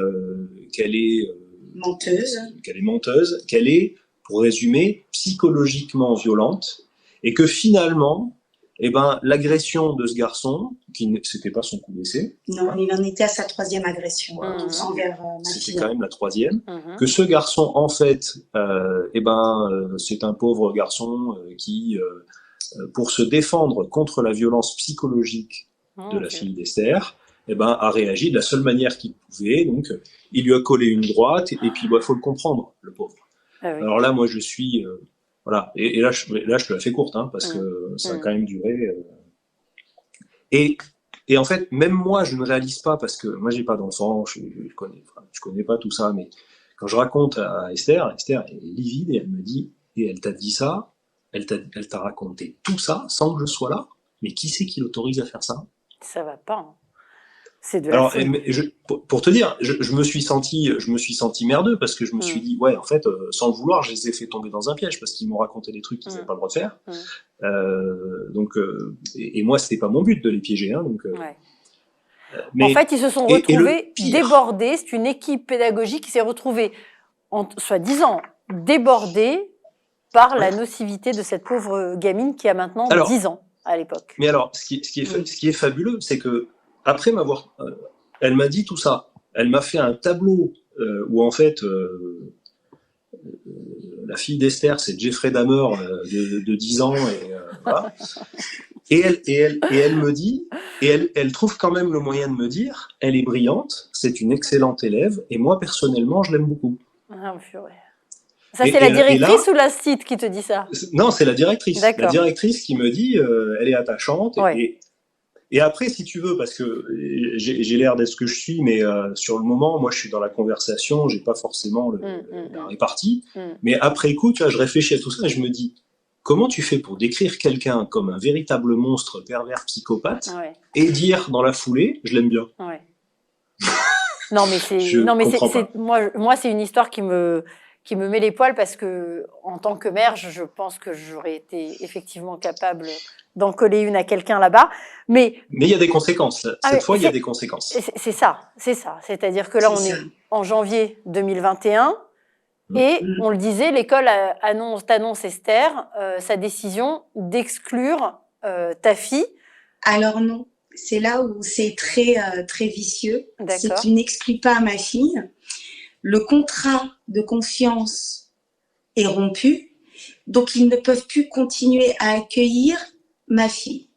menteuse, qu'elle est, pour résumer, psychologiquement violente, et que finalement, l'agression de ce garçon, c'était pas son coup d'essai. Non, il en était à sa troisième agression envers ma fille. C'était quand même la troisième. Que ce garçon, en fait, c'est un pauvre garçon qui, pour se défendre contre la violence psychologique de la fille d'Esther, a réagi de la seule manière qu'il pouvait. Donc, il lui a collé une droite, et puis il faut le comprendre, le pauvre. Ah oui. Alors là, moi, je suis... voilà, et là, je te la fais courte, hein, parce que ça a quand même duré. Et en fait, même moi, je ne réalise pas, parce que moi, j'ai pas d'enfant, je connais pas tout ça, mais quand je raconte à Esther, elle est livide, et elle me dit, et elle t'a dit ça, elle t'a raconté tout ça sans que je sois là, mais qui c'est qui l'autorise à faire ça? Ça va pas, hein. C'est de la folie. Pour te dire, je me suis senti merdeux, parce que je me suis dit, ouais, en fait, sans le vouloir, je les ai fait tomber dans un piège, parce qu'ils m'ont raconté des trucs qu'ils n'avaient pas le droit de faire. Et moi, c'était pas mon but de les piéger, hein, donc. Mais, en fait, ils se sont retrouvés débordés. C'est une équipe pédagogique qui s'est retrouvée, soi-disant, débordée, par la nocivité de cette pauvre gamine qui a maintenant 10 ans à l'époque. Mais alors, ce qui est fabuleux, c'est que après m'avoir, elle m'a dit tout ça. Elle m'a fait un tableau où en fait la fille d'Esther, c'est Jeffrey Dahmer de 10 ans et voilà. Et elle me dit, et elle trouve quand même le moyen de me dire, elle est brillante, c'est une excellente élève, et moi personnellement, je l'aime beaucoup. Ah, purée. Ça, c'est la directrice ou l'assistante qui te dit ça? Non, c'est la directrice. D'accord. La directrice qui me dit, elle est attachante. Ouais. Et après, si tu veux, parce que j'ai l'air d'être ce que je suis, mais sur le moment, moi, je suis dans la conversation, j'ai pas forcément la répartie. Mais après coup, tu vois, je réfléchis à tout ça et je me dis, comment tu fais pour décrire quelqu'un comme un véritable monstre pervers psychopathe et dire dans la foulée, je l'aime bien. Ouais. Non, mais c'est moi, c'est une histoire qui me met les poils parce que, en tant que mère, je pense que j'aurais été effectivement capable d'en coller une à quelqu'un là-bas. Mais il y a des conséquences. Cette fois, il y a des conséquences. C'est ça. C'est-à-dire que là, on est en janvier 2021 et on le disait, l'école t'annonce, Esther, sa décision d'exclure ta fille. Alors non, c'est là où c'est très vicieux. C'est que tu n'exclus pas ma fille. Le contrat de confiance est rompu, donc ils ne peuvent plus continuer à accueillir ma fille.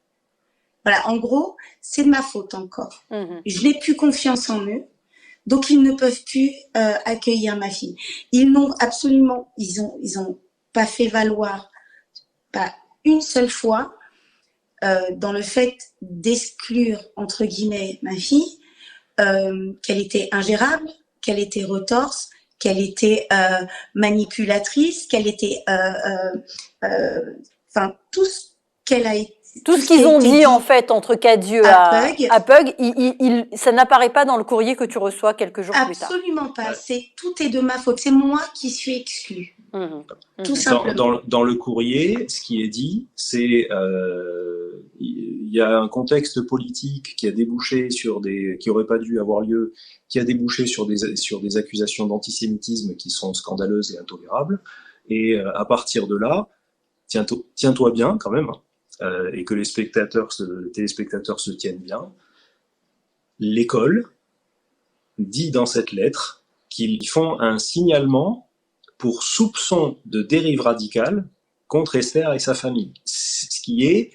Voilà, en gros, c'est de ma faute encore. Je n'ai plus confiance en eux, donc ils ne peuvent plus accueillir ma fille. Ils n'ont absolument, ils ont pas fait valoir, pas une seule fois, dans le fait d'exclure, entre guillemets, ma fille, qu'elle était ingérable, qu'elle était retorse, qu'elle était manipulatrice, qu'elle était, enfin, tout ce qu'elle a été. Tout ce qu'ils ont dit en fait entre quatre yeux à Pug, ça n'apparaît pas dans le courrier que tu reçois quelques jours plus tard. Absolument pas. Tout est de ma faute. C'est moi qui suis exclue. Tout simplement. Dans le courrier, ce qui est dit, c'est il y a un contexte politique qui a débouché qui aurait pas dû avoir lieu, qui a débouché sur des accusations d'antisémitisme qui sont scandaleuses et intolérables. Et à partir de là, tiens-toi bien quand même. Et que les téléspectateurs se tiennent bien, l'école dit dans cette lettre qu'ils font un signalement pour soupçon de dérive radicale contre Esther et sa famille. Ce qui est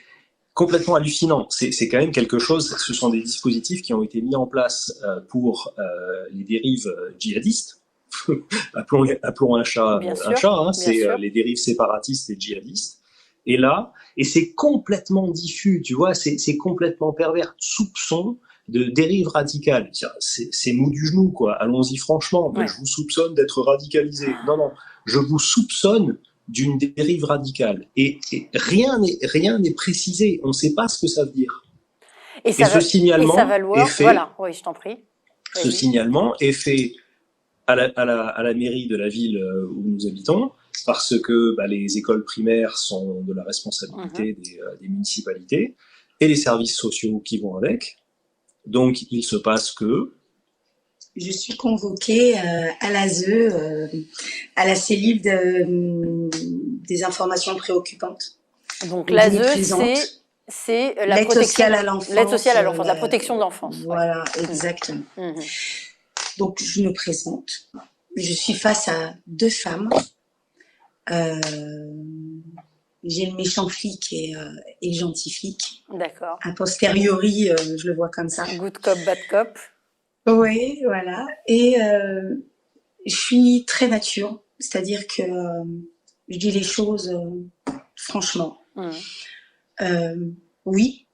complètement hallucinant. C'est quand même quelque chose, ce sont des dispositifs qui ont été mis en place pour les dérives djihadistes. appelons un chat un chat, hein, c'est les dérives séparatistes et djihadistes. Et là, et c'est complètement diffus, tu vois, c'est complètement pervers, soupçon de dérive radicale. C'est mou du genou, quoi. Allons-y franchement. Je vous soupçonne d'être radicalisé. Non, je vous soupçonne d'une dérive radicale. Et rien n'est précisé. On ne sait pas ce que ça veut dire. Et ce signalement est fait. Voilà, oui, je t'en prie. Ce signalement est fait à la mairie de la ville où nous habitons, parce que les écoles primaires sont de la responsabilité des municipalités et les services sociaux qui vont avec. Donc, il se passe que... Je suis convoquée à l'ASE, à la cellule des informations préoccupantes. Donc, l'ASE, c'est la l'aide sociale à l'enfance. L'aide sociale à l'enfance, la protection de l'enfance. Voilà, exactement. Donc, je me présente. Je suis face à deux femmes. J'ai le méchant flic et le gentil flic. D'accord. A posteriori, je le vois comme ça. Good cop, bad cop. Oui, voilà. Et je suis très nature, c'est-à-dire que je dis les choses franchement. Oui,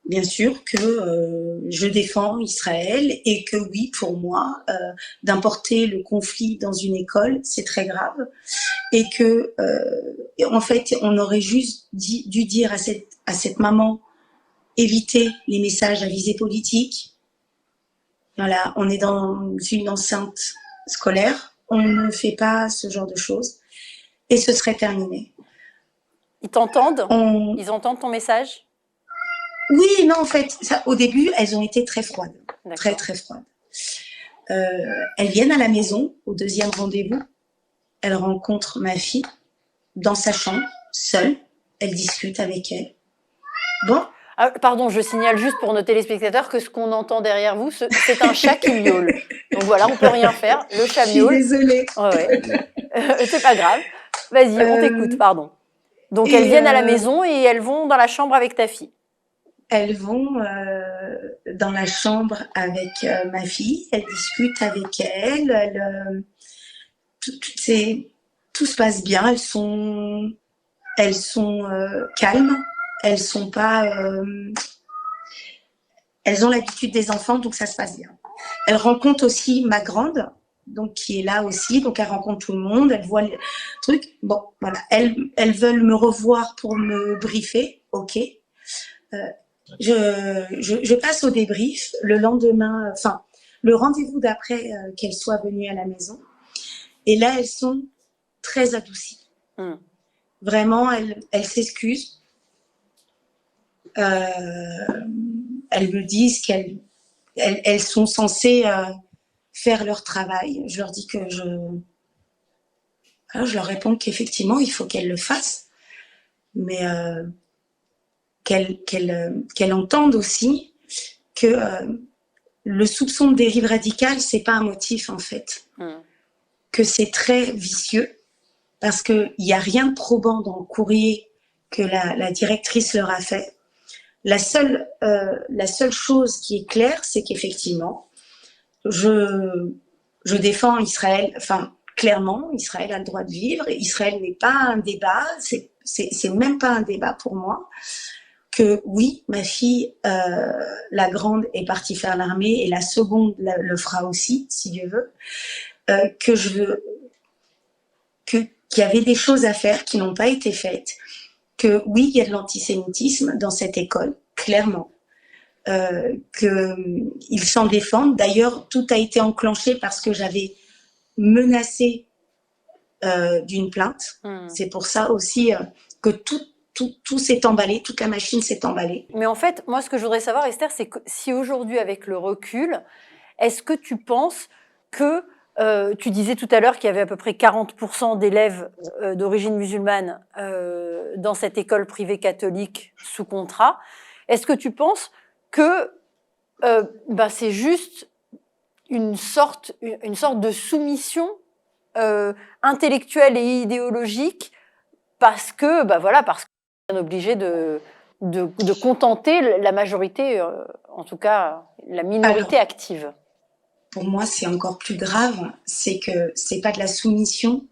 bien sûr que je défends Israël et que oui, pour moi, d'importer le conflit dans une école, c'est très grave. Et que, en fait, on aurait juste dû dire à cette maman, éviter les messages à visée politique. Voilà, on est dans une enceinte scolaire, on ne fait pas ce genre de choses. Et ce serait terminé. Ils t'entendent ? Ils entendent ton message ? Oui, non, en fait, au début, elles ont été très froides. Très, très froides. Elles viennent à la maison, au deuxième rendez-vous. Elles rencontrent ma fille. dans sa chambre, seule. Elle discute avec elle. Bon. Ah, pardon, je signale juste pour nos téléspectateurs que ce qu'on entend derrière vous, c'est un chat qui miaule. Donc voilà, on peut rien faire. Le chat miaule. Je suis désolée. Ouais. C'est pas grave. Vas-y, on t'écoute, pardon. Donc elles viennent à la maison et elles vont dans la chambre avec ta fille. Elles vont dans la chambre avec ma fille. Elles discutent avec elle. Tout se passe bien. Elles sont calmes. Elles sont pas. Elles ont l'habitude des enfants, donc ça se passe bien. Elles rencontrent aussi ma grande, donc qui est là aussi. Donc elle rencontre tout le monde. Elle voit le truc. Bon, voilà. Elles veulent me revoir pour me briefer. Ok. Je passe au débrief le lendemain. Enfin, le rendez-vous d'après qu'elles soient venues à la maison. Et là, elles sont très adoucies. Vraiment, elles s'excusent. Elles me disent qu'elles sont censées faire leur travail. Je leur dis que alors, je leur réponds qu'effectivement, il faut qu'elles le fassent. Mais qu'elles entendent aussi que le soupçon de dérive radicale, c'est pas un motif, en fait. Que c'est très vicieux. Parce qu'il n'y a rien de probant dans le courrier que la directrice leur a fait. La seule chose qui est claire, c'est qu'effectivement, je défends Israël. Enfin, clairement, Israël a le droit de vivre. Israël n'est pas un débat. C'est même pas un débat pour moi. Que oui, ma fille, la grande, est partie faire l'armée et la seconde le fera aussi, si Dieu veut. Qu'il y avait des choses à faire qui n'ont pas été faites. Que oui, il y a de l'antisémitisme dans cette école, clairement. Qu'ils s'en défendent. D'ailleurs, tout a été enclenché parce que j'avais menacé d'une plainte. C'est pour ça aussi que tout s'est emballé, toute la machine s'est emballée. Mais en fait, moi, ce que je voudrais savoir, Esther, c'est que si aujourd'hui, avec le recul, est-ce que tu penses que tu disais tout à l'heure qu'il y avait à peu près 40% d'élèves d'origine musulmane dans cette école privée catholique sous contrat. Est-ce que tu penses que c'est juste une sorte de soumission intellectuelle et idéologique parce qu'on est obligé de contenter la majorité, en tout cas la minorité active? Pour moi, c'est encore plus grave, c'est que c'est pas de la soumission,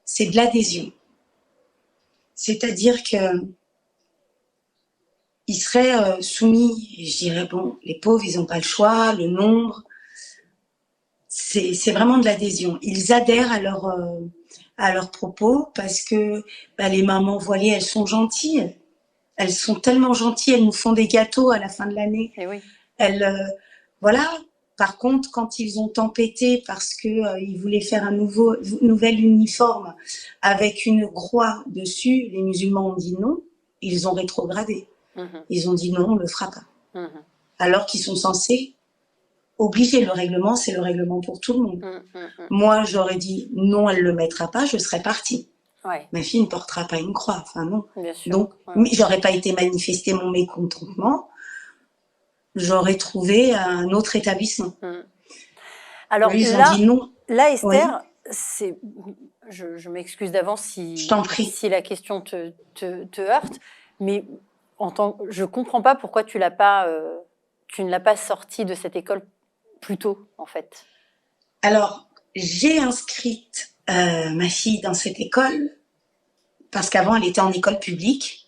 c'est de l'adhésion. C'est-à-dire que ils seraient soumis, et je dirais bon, les pauvres, ils n'ont pas le choix, le nombre, c'est vraiment de l'adhésion. Ils adhèrent à leurs propos parce que les mamans voilées, elles sont gentilles, elles sont tellement gentilles, elles nous font des gâteaux à la fin de l'année. Et oui. Voilà. Par contre, quand ils ont tempêté parce que ils voulaient faire un nouvel uniforme avec une croix dessus, les musulmans ont dit non, ils ont rétrogradé. Ils ont dit non, on le fera pas. Alors qu'ils sont censés obliger. Le règlement, c'est le règlement pour tout le monde. Moi, j'aurais dit non, elle le mettra pas, je serais partie. Ouais. Ma fille ne portera pas une croix, enfin non. Bien sûr. Donc, j'aurais pas été manifester mon mécontentement. J'aurais trouvé un autre établissement. Alors ils ont dit non. Là, Esther, je m'excuse d'avance si la question te heurte, mais je comprends pas pourquoi tu ne l'as pas sortie de cette école plus tôt, en fait. Alors, j'ai inscrite ma fille dans cette école parce qu'avant, elle était en école publique,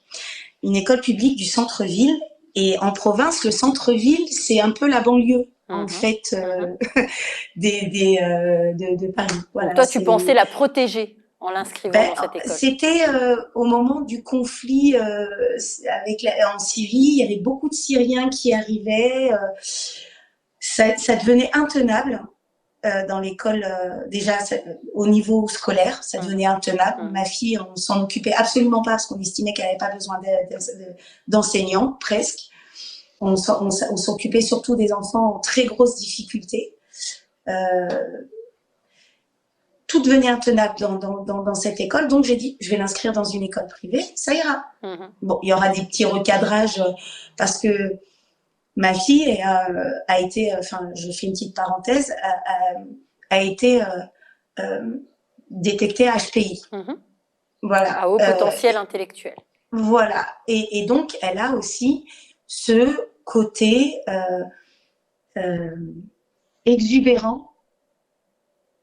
une école publique du centre-ville. Et en province, le centre-ville, c'est un peu la banlieue, en fait, de Paris. Voilà, donc toi, tu pensais la protéger en l'inscrivant dans cette école? C'était au moment du conflit en Syrie. Il y avait beaucoup de Syriens qui arrivaient. Ça devenait intenable dans l'école. Déjà, au niveau scolaire, ça devenait intenable. Ma fille, on s'en occupait absolument pas parce qu'on estimait qu'elle n'avait pas besoin d'enseignants, presque. On s'occupait surtout des enfants en très grosses difficultés. tout devenait intenable dans cette école. Donc, j'ai dit, je vais l'inscrire dans une école privée, ça ira. Bon, il y aura des petits recadrages parce que ma fille a été, enfin, je fais une petite parenthèse, a été détectée HPI. Voilà. À haut potentiel intellectuel. Voilà. Et donc, elle a aussi ce côté exubérant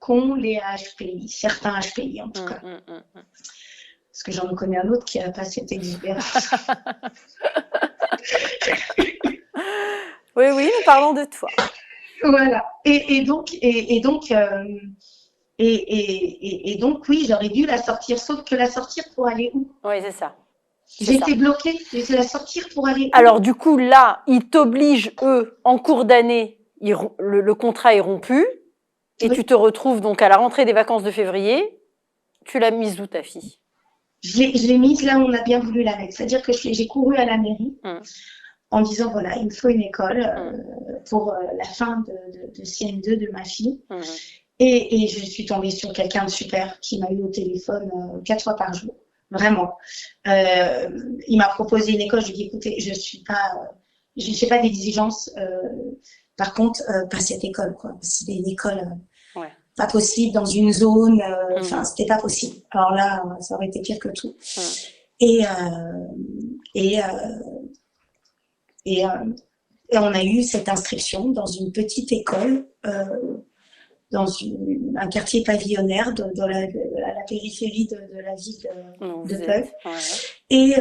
qu'ont les HPI, certains HPI en tout cas. Parce que j'en connais un autre qui n'a pas cette exubérance. Oui, mais parlons de toi. Voilà. Et donc, oui, j'aurais dû la sortir, sauf que la sortir pour aller où? Oui, c'est ça. J'étais bloquée, je vais la sortir pour aller où? Alors, du coup, là, ils t'obligent, eux, en cours d'année, le contrat est rompu, et oui. Tu te retrouves donc à la rentrée des vacances de février. Tu l'as mise où, ta fille? Je l'ai mise là où on a bien voulu la mettre. C'est-à-dire que j'ai couru à la mairie en disant, voilà, il me faut une école pour la fin de CM2 de ma fille. Et je suis tombée sur quelqu'un de super qui m'a eu au téléphone 4 fois par jour. Vraiment. Il m'a proposé une école. Je lui ai dit, écoutez, je ne fais pas d'exigence. Par contre, pas cette école, quoi. C'était une école pas possible dans une zone. Enfin, c'était pas possible. Alors là, ça aurait été pire que tout. Et on a eu cette inscription dans une petite école, dans un quartier pavillonnaire à la périphérie de la ville de Peuls. Et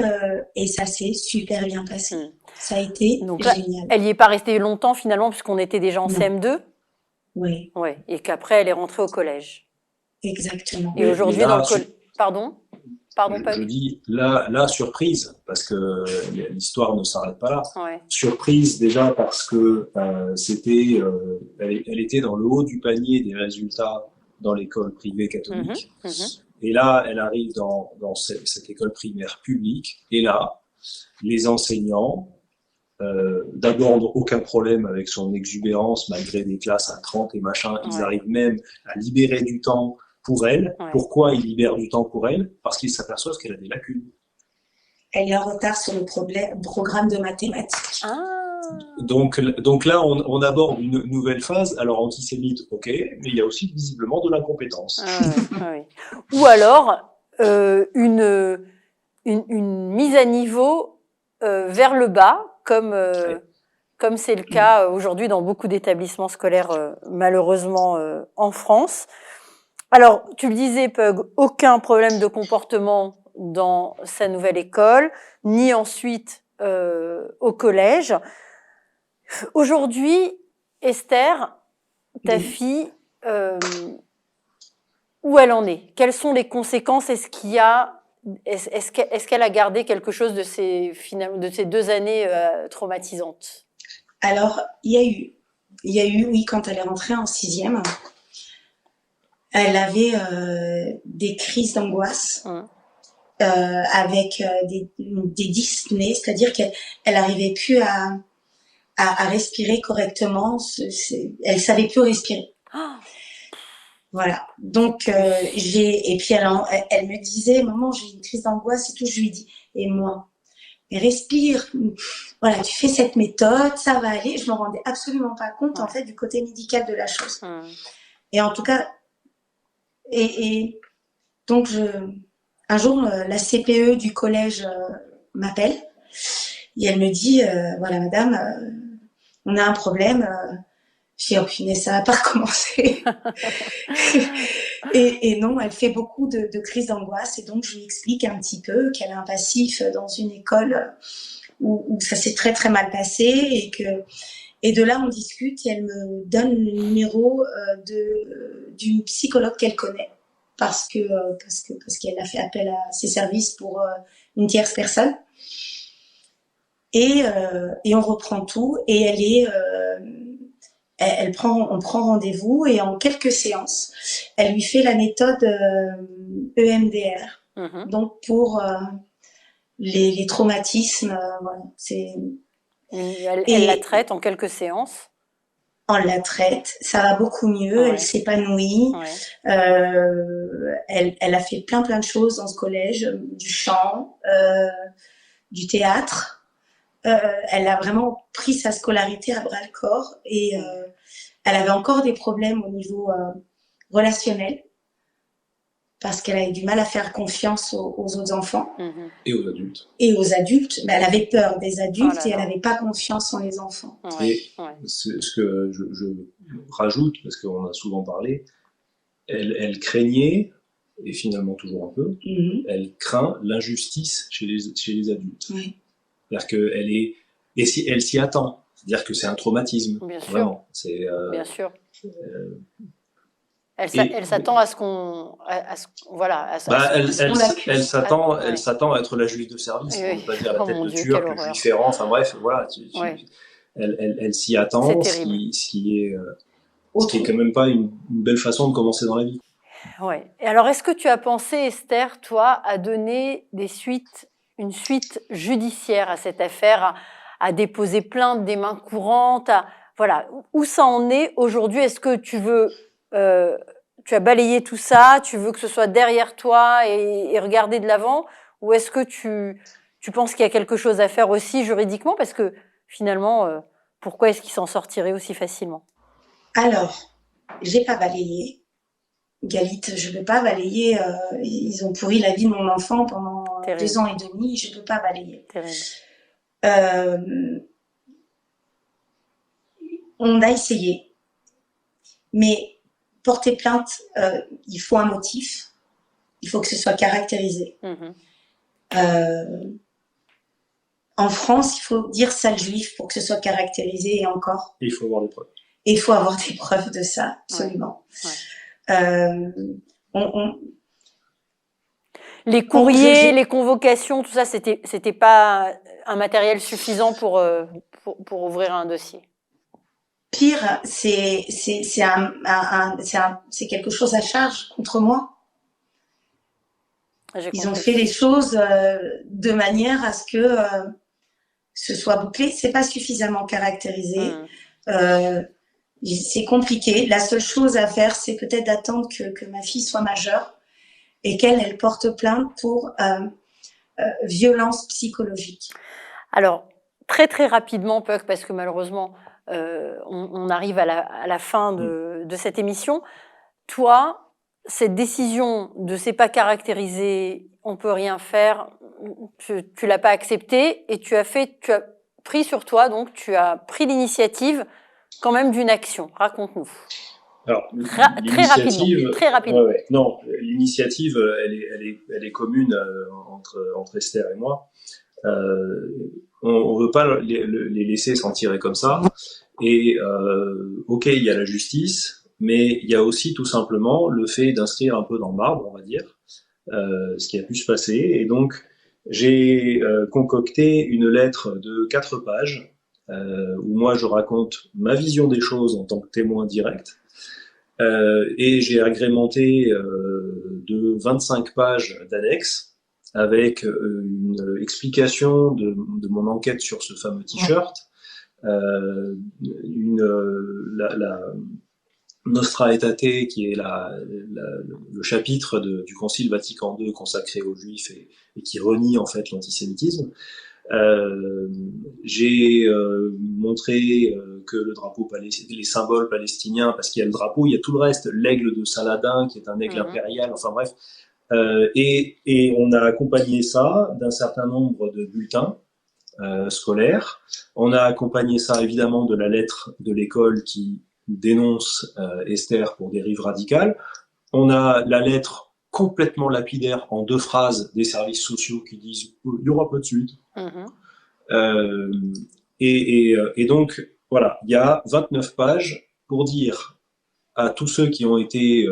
ça s'est super bien passé. Ça a été génial. Elle n'y est pas restée longtemps finalement, puisqu'on était déjà en CM2. Oui. Ouais, et qu'après, elle est rentrée au collège. Exactement. Et aujourd'hui, dans le collège... Pardon, je dis là, surprise, parce que l'histoire ne s'arrête pas là. Surprise déjà parce que elle était dans le haut du panier des résultats dans l'école privée catholique. Et là, elle arrive dans cette école primaire publique. Et là, les enseignants d'abord n'ont aucun problème avec son exubérance, malgré des classes à 30 et machin. Ils arrivent même à libérer du temps pour elle. Pourquoi ils libèrent du temps pour elle? Parce qu'ils s'aperçoivent qu'elle a des lacunes. Elle est en retard sur le programme de mathématiques. Donc là, on aborde une nouvelle phase. Alors, antisémite, ok, mais il y a aussi visiblement de l'incompétence. Ou alors, une mise à niveau vers le bas, comme c'est le cas aujourd'hui dans beaucoup d'établissements scolaires, malheureusement, en France. Alors, tu le disais, Pug, aucun problème de comportement dans sa nouvelle école, ni ensuite au collège. Aujourd'hui, Esther, ta fille, où elle en est? Quelles sont les conséquences? Est-ce qu'elle a gardé quelque chose de ces 2 années traumatisantes? Alors, il y a eu, oui, quand elle est rentrée en 6e, elle avait des crises d'angoisse avec des dyspnées, c'est-à-dire qu'elle n'arrivait plus à respirer correctement. Elle savait plus respirer. Voilà. Donc et puis elle me disait, maman, j'ai une crise d'angoisse et tout. Je lui dis, et moi, mais respire. Voilà, tu fais cette méthode, ça va aller. Je me rendais absolument pas compte en fait du côté médical de la chose. Et en tout cas, et donc un jour la CPE du collège m'appelle et elle me dit, voilà madame, on a un problème. Je dis, oh punaise, ça va pas recommencer. et non, elle fait beaucoup de crises d'angoisse et donc je lui explique un petit peu qu'elle a un passif dans une école où ça s'est très très mal passé et de là on discute et elle me donne le numéro d'une psychologue qu'elle connaît parce qu'elle a fait appel à ses services pour une tierce personne et on reprend tout et on prend rendez-vous et en quelques séances, elle lui fait la méthode EMDR. Donc pour les traumatismes, voilà. Elle la traite en quelques séances. on la traite, ça va beaucoup mieux, Ouais. elle s'épanouit, Ouais. elle a fait plein de choses dans ce collège, du chant, du théâtre. Elle a vraiment pris sa scolarité à bras le corps et elle avait encore des problèmes au niveau relationnel parce qu'elle avait du mal à faire confiance aux autres enfants. Et aux adultes. Et aux adultes, mais elle avait peur des adultes Oh là et elle là. n'avait pas confiance en les enfants. Ouais, Et ouais. ce que je rajoute, parce qu'on a souvent parlé, elle craignait, et finalement toujours un peu, elle craint l'injustice chez les adultes. Oui. C'est-à-dire qu'elle est, et si elle s'y attend, c'est-à-dire que c'est un traumatisme. Bien sûr. Vraiment. C'est, Bien sûr. et- Elle s'attend à ce qu'on, voilà, elle s'attend à être la juge de service, Oui, pour ne pas dire la oh tête mon de Dieu, tueur, quelle le horreur. juif errant, enfin bref, voilà. Ouais. Elle s'y attend, C'est ce terrible. qui est quand même pas une belle façon de commencer dans la vie. Ouais. Et alors, est-ce que tu as pensé, Esther, toi, à donner une suite judiciaire à cette affaire, à déposer plainte des mains courantes, voilà, où ça en est aujourd'hui? Est-ce que tu veux, tu as balayé tout ça, tu veux que ce soit derrière toi et regarder de l'avant, ou est-ce que tu penses qu'il y a quelque chose à faire aussi juridiquement? Parce que finalement, pourquoi est-ce qu'il s'en sortirait aussi facilement? Alors, j'ai pas balayé. Galit, je ne peux pas balayer. Ils ont pourri la vie de mon enfant pendant Terrible. 2 ans et demi. Je ne peux pas balayer. Terrible. On a essayé, mais porter plainte, il faut un motif. Il faut que ce soit caractérisé. En France, il faut dire sale juif pour que ce soit caractérisé, et encore. Et il faut avoir des preuves. Et il faut avoir des preuves de ça, absolument. Ouais. Les courriers, les convocations, tout ça, c'était pas un matériel suffisant pour ouvrir un dossier. Pire, c'est quelque chose à charge contre moi. Ils ont fait les choses de manière à ce que ce soit bouclé. C'est pas suffisamment caractérisé. C'est compliqué. La seule chose à faire, c'est peut-être d'attendre que ma fille soit majeure et qu'elle porte plainte pour violence psychologique. Alors, très très rapidement, Puck, parce que malheureusement, on arrive à la fin de cette émission. Toi, cette décision de c'est pas caractérisé, on peut rien faire, tu l'as pas acceptée et tu as pris sur toi, donc tu as pris l'initiative quand même d'une action. Raconte-nous. Alors, très rapidement. Ouais. Non, l'initiative, elle est commune entre Esther et moi. On veut pas les laisser s'en tirer comme ça. Et ok, il y a la justice, mais il y a aussi tout simplement le fait d'inscrire un peu dans le marbre, on va dire, ce qui a pu se passer. Et donc, j'ai concocté une lettre de 4 pages où moi je raconte ma vision des choses en tant que témoin direct. Et j'ai agrémenté de 25 pages d'annexes avec une explication de mon enquête sur ce fameux t-shirt, la Nostra Aetate, qui est le chapitre du Concile Vatican II consacré aux Juifs et qui renie en fait l'antisémitisme. J'ai montré que le drapeau les symboles palestiniens, parce qu'il y a le drapeau, il y a tout le reste, l'aigle de Saladin qui est un aigle impérial, enfin bref, et on a accompagné ça d'un certain nombre de bulletins scolaires. On a accompagné ça évidemment de la lettre de l'école qui dénonce Esther pour dérive radicale. On a la lettre complètement lapidaire en 2 phrases des services sociaux qui disent il n'y aura pas de suite. Et donc voilà, il y a 29 pages pour dire à tous ceux qui ont eu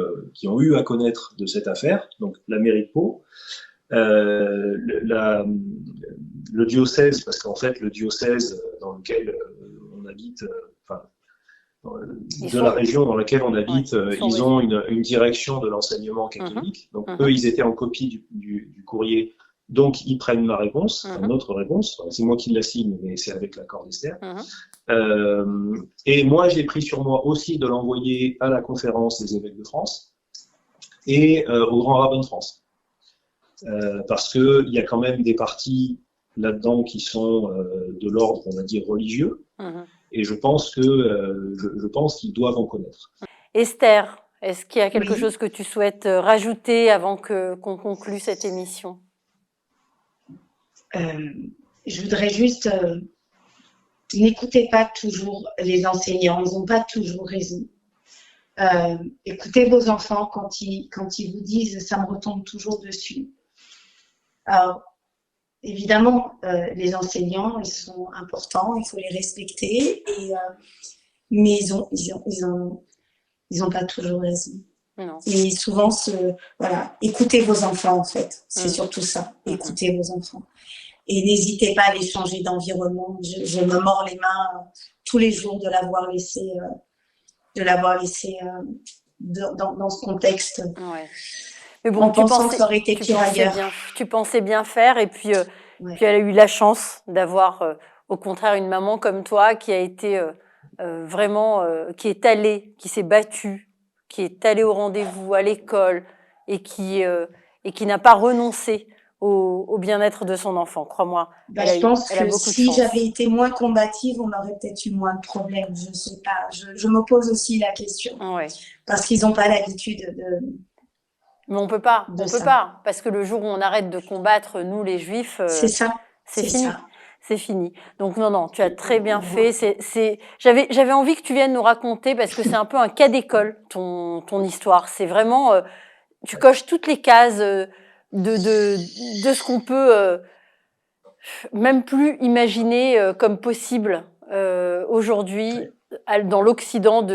à connaître de cette affaire, donc la mairie de Pau, le diocèse, parce qu'en fait le diocèse dans lequel on habite, la région dans laquelle on habite, ils ont une direction de l'enseignement catholique. Donc eux, ils étaient en copie du courrier Donc, ils prennent ma réponse, notre réponse. C'est moi qui la signe, mais c'est avec l'accord d'Esther. Et moi, j'ai pris sur moi aussi de l'envoyer à la conférence des évêques de France et au Grand Rabbin de France. Parce qu'il y a quand même des parties là-dedans qui sont de l'ordre, on va dire, religieux. Et je pense qu'ils doivent en connaître. Esther, est-ce qu'il y a quelque chose que tu souhaites rajouter avant qu'on conclue cette émission? Je voudrais juste... n'écoutez pas toujours les enseignants, ils n'ont pas toujours raison. Écoutez vos enfants quand ils vous disent « ça me retombe toujours dessus ». Alors, évidemment, les enseignants, ils sont importants, il faut les respecter, mais ils ont pas toujours raison. Non. Et souvent, voilà, écoutez vos enfants en fait, c'est surtout ça, écoutez vos enfants. Et n'hésitez pas à les changer d'environnement. Je me mords les mains tous les jours de l'avoir laissé dans ce contexte. Ouais. Mais bon, tu pensais bien faire, et puis elle a eu la chance d'avoir, au contraire, une maman comme toi qui a été vraiment, qui s'est battue, qui est allée au rendez-vous à l'école et qui n'a pas renoncé au bien-être de son enfant, crois-moi. Je pense que si j'avais été moins combative, on aurait peut-être eu moins de problèmes. Je sais pas. Je me pose aussi la question. Ouais. Parce qu'ils n'ont pas l'habitude de... Mais on peut pas. Parce que le jour où on arrête de combattre, nous, les Juifs, c'est ça. C'est fini. Ça. C'est fini. Donc non, tu as très bien fait. J'avais envie que tu viennes nous raconter, parce que c'est un peu un cas d'école, ton histoire. C'est vraiment... tu coches toutes les cases... de ce qu'on peut même plus imaginer comme possible aujourd'hui dans l'Occident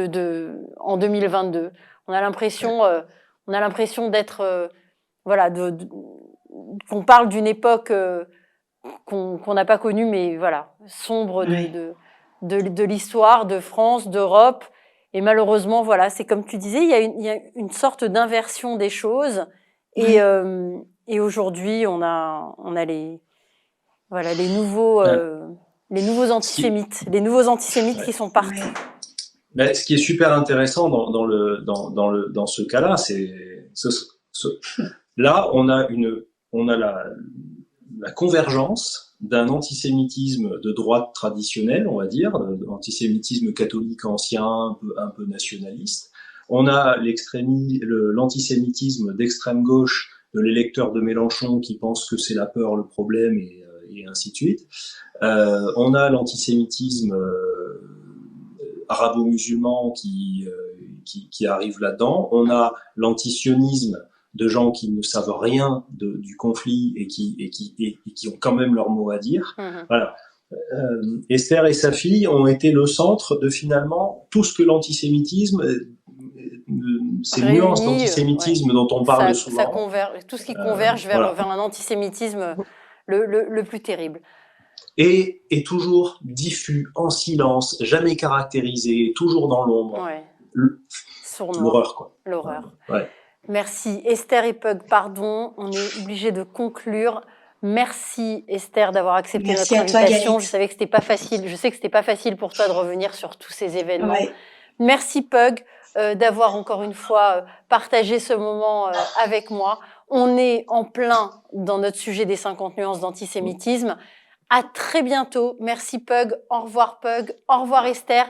en 2022. On a l'impression d'être voilà, qu'on parle d'une époque qu'on n'a pas connue, mais voilà, sombre de l'histoire de France, d'Europe. Et malheureusement, voilà, c'est comme tu disais, il y a une sorte d'inversion des choses. Et aujourd'hui, on a les nouveaux antisémites, qui sont partout. Mais ce qui est super intéressant dans ce cas-là, c'est là on a la convergence d'un antisémitisme de droite traditionnel, on va dire, antisémitisme catholique ancien, un peu nationaliste. On a l'antisémitisme d'extrême gauche de l'électeur de Mélenchon qui pense que c'est la peur le problème, et ainsi de suite. On a l'antisémitisme arabo-musulman qui arrive là-dedans. On a l'antisionisme de gens qui ne savent rien du conflit et qui ont quand même leur mot à dire. Voilà. Esther et sa fille ont été le centre de finalement tout ce que l'antisémitisme, ces nuances d'antisémitisme dont on parle souvent. Tout ce qui converge vers un antisémitisme le plus terrible. Et toujours diffus, en silence, jamais caractérisé, toujours dans l'ombre. Ouais. L'horreur, quoi. L'horreur. Ouais. Merci. Esther et Pug, pardon, on est obligé de conclure. Merci Esther d'avoir accepté notre invitation. Je sais que c'était pas facile pour toi de revenir sur tous ces événements. Ouais. Merci Pug d'avoir encore une fois partagé ce moment avec moi. On est en plein dans notre sujet des 50 nuances d'antisémitisme. À très bientôt. Merci Pug. Au revoir Pug. Au revoir Esther.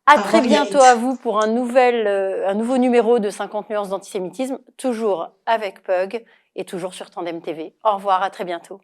À très bientôt à vous pour un nouveau numéro de 50 nuances d'antisémitisme, toujours avec Pug et toujours sur Tandem TV. Au revoir, à très bientôt.